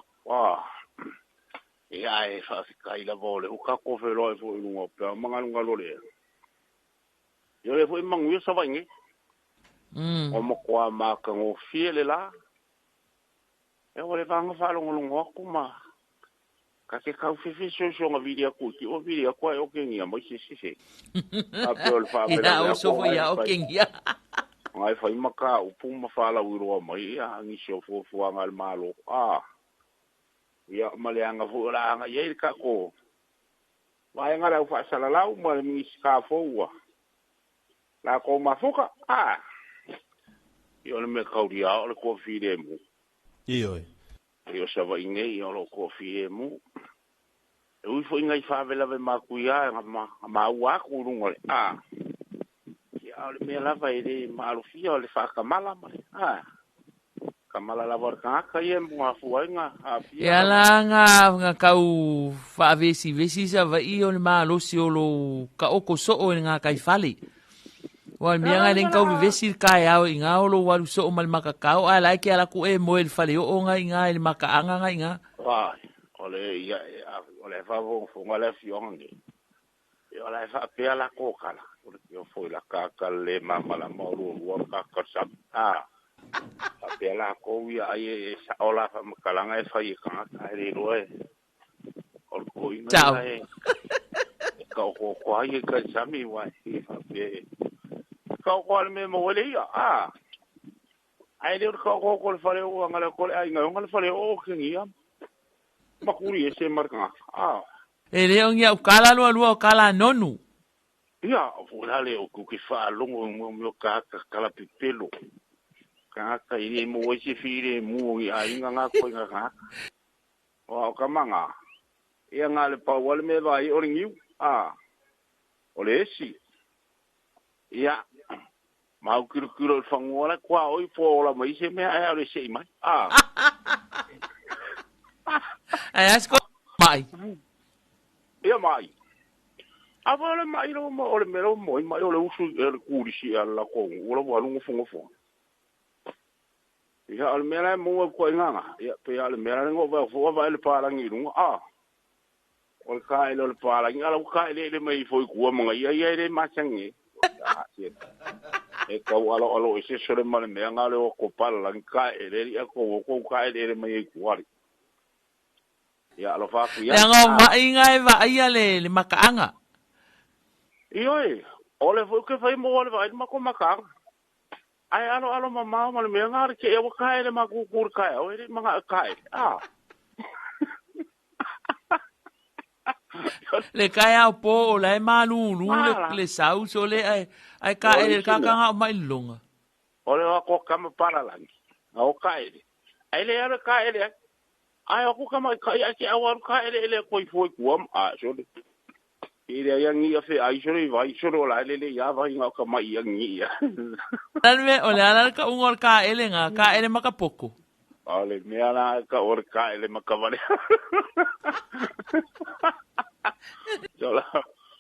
ia e fa kai la vole u ka ko fe lo fo lu pe manga lunga lo le io le fo manguia sa vai nge o mo kwa ma ka ngo fiele la e o le vanga fa lo ngolo ku ma ka ke ka fifi so nga video ku ti o video kwa o ke ngia mo si a pe o fa pe la o so fo ya o ke ngia ngai fa imaka u pu ma fa la u ro mai a ngi so fo ngal malo ia male anga fu la anga ye ka ko vai ngara fa sala la u ma mi ska fo wa la ko ma fuka io le me ka dia o ko fi de mu io sa va inge io lo ko fi de mu e u fo inga fa vela ve ma ku ya ma wa ku ngole ia le me la vai de ma lo fi o le fa ka mala ma kamala la vorka ka ye mo afuanga ya la nga kau fa vesi sa va io le malo si o lo ka o ko so o nga kai fali wa mi nga len kau vesi ka ya o nga o lo wa so o mal makakao ala ke ala ku e mo el fali o nga el makaanga nga ole ya ole fa vo fo ngala fionge yo la fa pe ala ko kala yo fo la ka le mama la mo lo ka sa pe la ko wi ai sa ola fa kalanga e fa i ka ai ro e o Ciao. Kau ko ai ka sami wai. Kau ko me mo le ya. Ai le ko fare o ngala ko ai ngala fare o kingia. Makuri ese marka. E le on ia ukala lua ukala nonu. Ia, fulale o ku ki fa longo mo ka kala pipelo. Ka i mo ese fire mo ia inga ko inga. O ka manga. Ia ngale pa wale me vai o ringiu. O le esi. Ia. Mau kiro fangola kwa oi fo la mai se me ai o se mai. Ai asko mai. Ia mai. Avale mai ro mo ole mero mo mai ole usu el kurisi alla ko ola wa lungo fongo. Ia al mera mo ko nganga. Ia pe al mera ngo va fo va el para ngi lungo. Ol ka el para ngi ala ka ele mai foi ku mo ia ele machangi. E ka wala alo ese sore male me ngale o ko pala ka ele ia ko ka ele mai ku wali. Ya lo fa ku ya. Nga mai ngai va ia le makaanga. Ioi, ole fu ke fai mo ole vai ma ko makang. Ai alo mama ma le me ngar ke e kai le ma ku kur kai o ele ma kai. Le kai au po le malu le sau so le ai ka ele ka nga mai longa. Ole wa ko kama para lang. O kai. Ai le ara kai le. Ai ko kama kai ai ke awar kai le ko foi kuam so le. Ile yang ngi afe ai so vai so la le ya vai nga ka mai yang ngi ya. Tal me ole ala ka ungor ka ele nga ka ele makapoko. Ole me ala ka or ka ele makavale. Jola.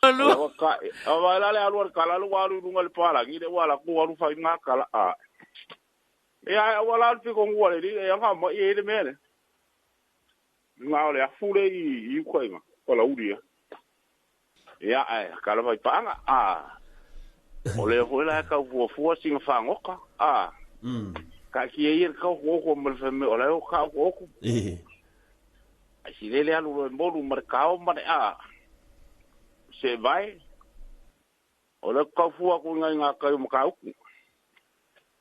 Lu ka awala le alwar kala lu waru ngal pala ngi de wala ku waru fa nga kala wala fi ko ngwale di ya nga mo e de mele. Nga ole afule I ko nga kola uri. Ya kala vai panga ole hola ka fu sing fangoka ka ki ka ko mo me ole ka ko si le alu mbolu mercado mane se vai ole ka fu ko nga ka mo ka ku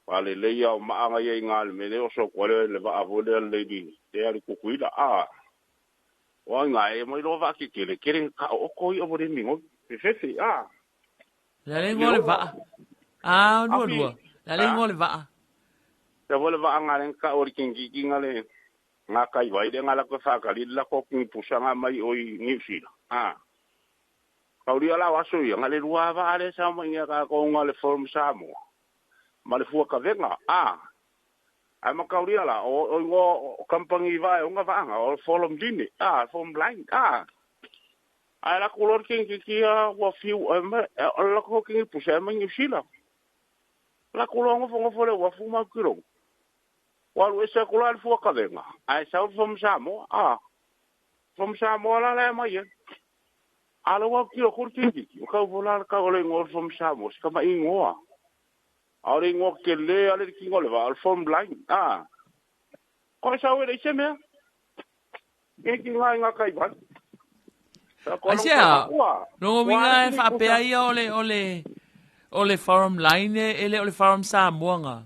wale le ya ma nga ye ngal me le so ko le va avole le di te ali ku kuida wa nga e mo lo va ki le keren ka o ko I obore mingo fefe la lengua le va no la lengua le va te vole va nga len ka or kingi ngale nga kai vai de ngala ko fa ka la ko kin pusanga mai oi nipsi Kauri ala waso ya ngale rua va ale sa mo nga ko ngale form Samoa male fu ka venga ai ma kauri ala o ngo kampangi vai o nga va nga o follow dini from blind ai la kolor kingi wa fiu la ko kingi pusa ma nyusila la kolor ngo fo le wa fu ma kiro wa lu esa kolor fu ka venga ai sa from Samoa from Samoa la ma ye ala wa kiro kur kingi ka volar ka ole ngo from Samoa ska ma ingoa Ori ngo kele ale kingo le va from blind ko sa we le cheme ki nga kai ba Asia, no minga fa pe ai ole farm line ole farm Samoa nga.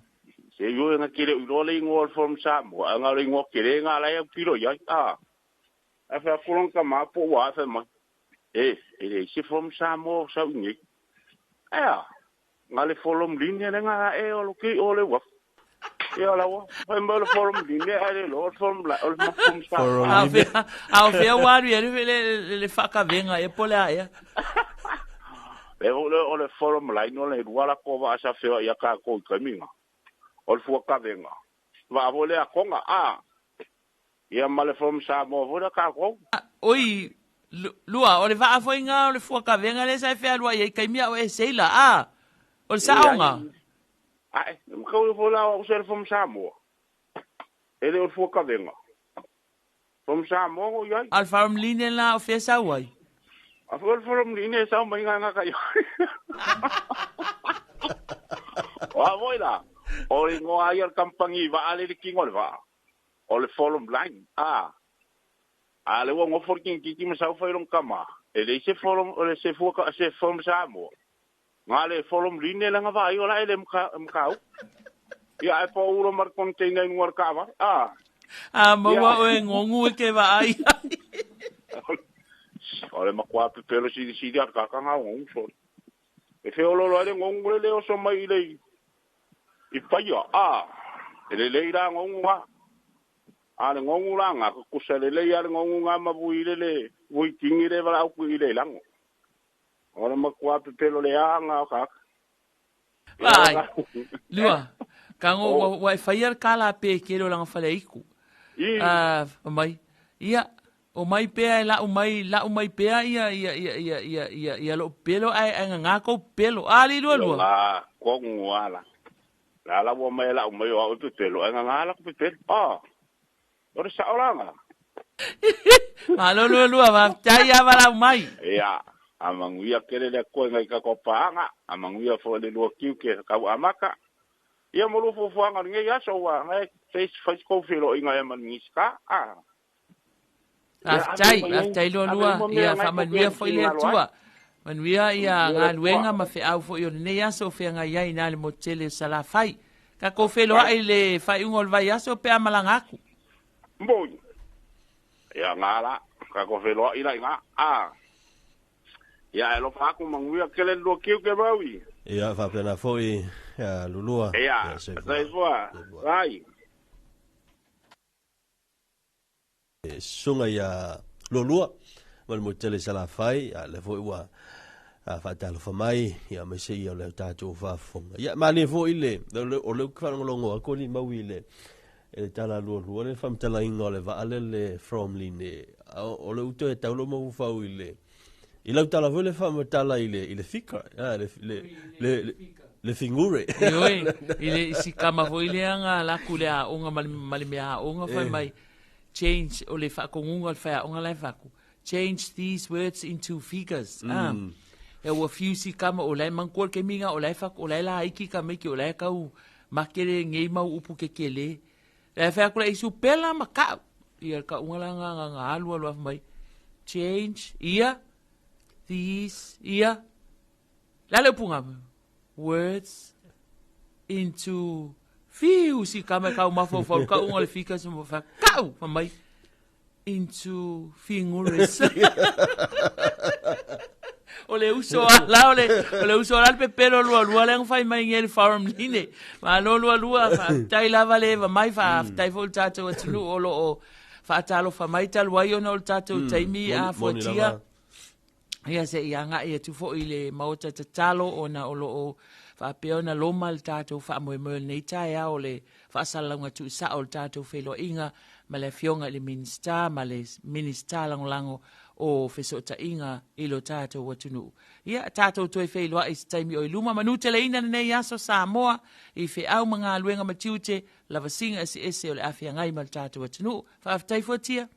Se yo nga kile ole ngo farm Samoa nga le ngo kile nga la ya pilo ya fa kulon ka ma po wa fa ma ele si farm Samoa sa ni nga le folom line nga ole ki ole wa ya la wa fa mbalo forum line ale lo forum la ole ma farm Samoa fe wa le fa ka venga e pole ya ole forum line ole wala ko va sa fe ya ka ko kaminga ole fu ka venga va vole a konga ya male forum Samoa vola ka ko oi lua ole va fo inga ole fu ka venga le sa fe lua ye kaimia o e seila ole saonga ko vola o se forum Samoa ele ole fu ka venga forum Samoa o ya al farm line la o fe sa wai forum line sa mai nga ka yo wa voila ole ngo ayer kampangi va ale ki ngol va ole forum line Ale wo ngofor kiki masau fa ilong kama. Ele se forum ole se fuka se forum Samoa. Ngale forum line la nga vai ola ele mkau. Ya e po uro mar container ngor kava. Mawa o ngongu ke vai. Ole makwa pelo si dia ka nga ngongu so. E fe olo le ngongu le o so mai le. I paia ele le ira ngongu nga. Ale ngongu langa ku sele le ya ngongu nga mabui le wi tingi le vala ku ile lango. Ole makwa pelo le anga ka. Ai. Lua. Kango wa fire kala pe kelo lang fale iku. Mai. Ia o mai pe la o mai pe ia lo pelo ai ngako pelo ali lo. Ko ngwala. La wo mai la o mai o tu pelo ai ngala ko pelo. Ora sa olanga. Malo lo va chaya bala mai. Ia. Amanguia kere le ko ngai ka ko paanga. Amanguia fo le lo kiu ke ka amaka. Ia mo lo fo fanga ngai ya so wa ngai face ko filo inga ya man miska. Aftai lo ia fa man ia fo ile tua. Man ia nga luenga ma fe au fo yo ne ya so fe nga ia ina le motele sala fai. Ka ko felo ai le fai ungol vai ya so pe amalangaku. Mboi. Ia ngala ka ko felo ina nga. Ia lo fa ku manguia kele lo kiu ke bawi. Ia fa pena foi lulua. Ia, sai voa. Vai. Sunga ia lulua. Mal mo tele sala fai le foi wa fa talofa mai ia me se ia le tato fa fonga. Ia mani foi le o le kwa ngolongo ko ni mawile. E tala lulua le fam tala ingole va ale from line. O le uto e taulo mo fa ile. Ila tala vole fam tala ile fika. Le fingure. Ile si kama vo ile anga la kulea onga malimea onga fa mai change ole fa kongunga fa onga la fa ku change these words into figures. E wa fiu si kama ole mankol ke minga ole fa ole la iki ka me ki ole ka u makere ngei mau upu ke kele. E fa ku isu pela maka ia ka onga la nga alu alu mai change these la le punga words into fiu si kama ka mafo fo ka un le fika so fa kau fa mai into fingures ole uso la pepero lo le fa mai ngel farm line ma lo fa tai lava le va mai fa tai volta to tu o fa talo fa mai tal wa yo no tato taimi a fotia. Ia se ianga ia tu fo ile mauta te talo ona o fa peona loma le tatou fa mo nei tai a ole fa salanga tu sa o tatou felo inga ma le fionga le minister ma le minister lango o fesota inga ilo tatou watunu. Ia tatou toi felo a taimi o luma manu tele ina nei aso Samoa I fe au mga luenga matiute lava singa ese o le afia ngai mal tatou watunu fa aftai fotia.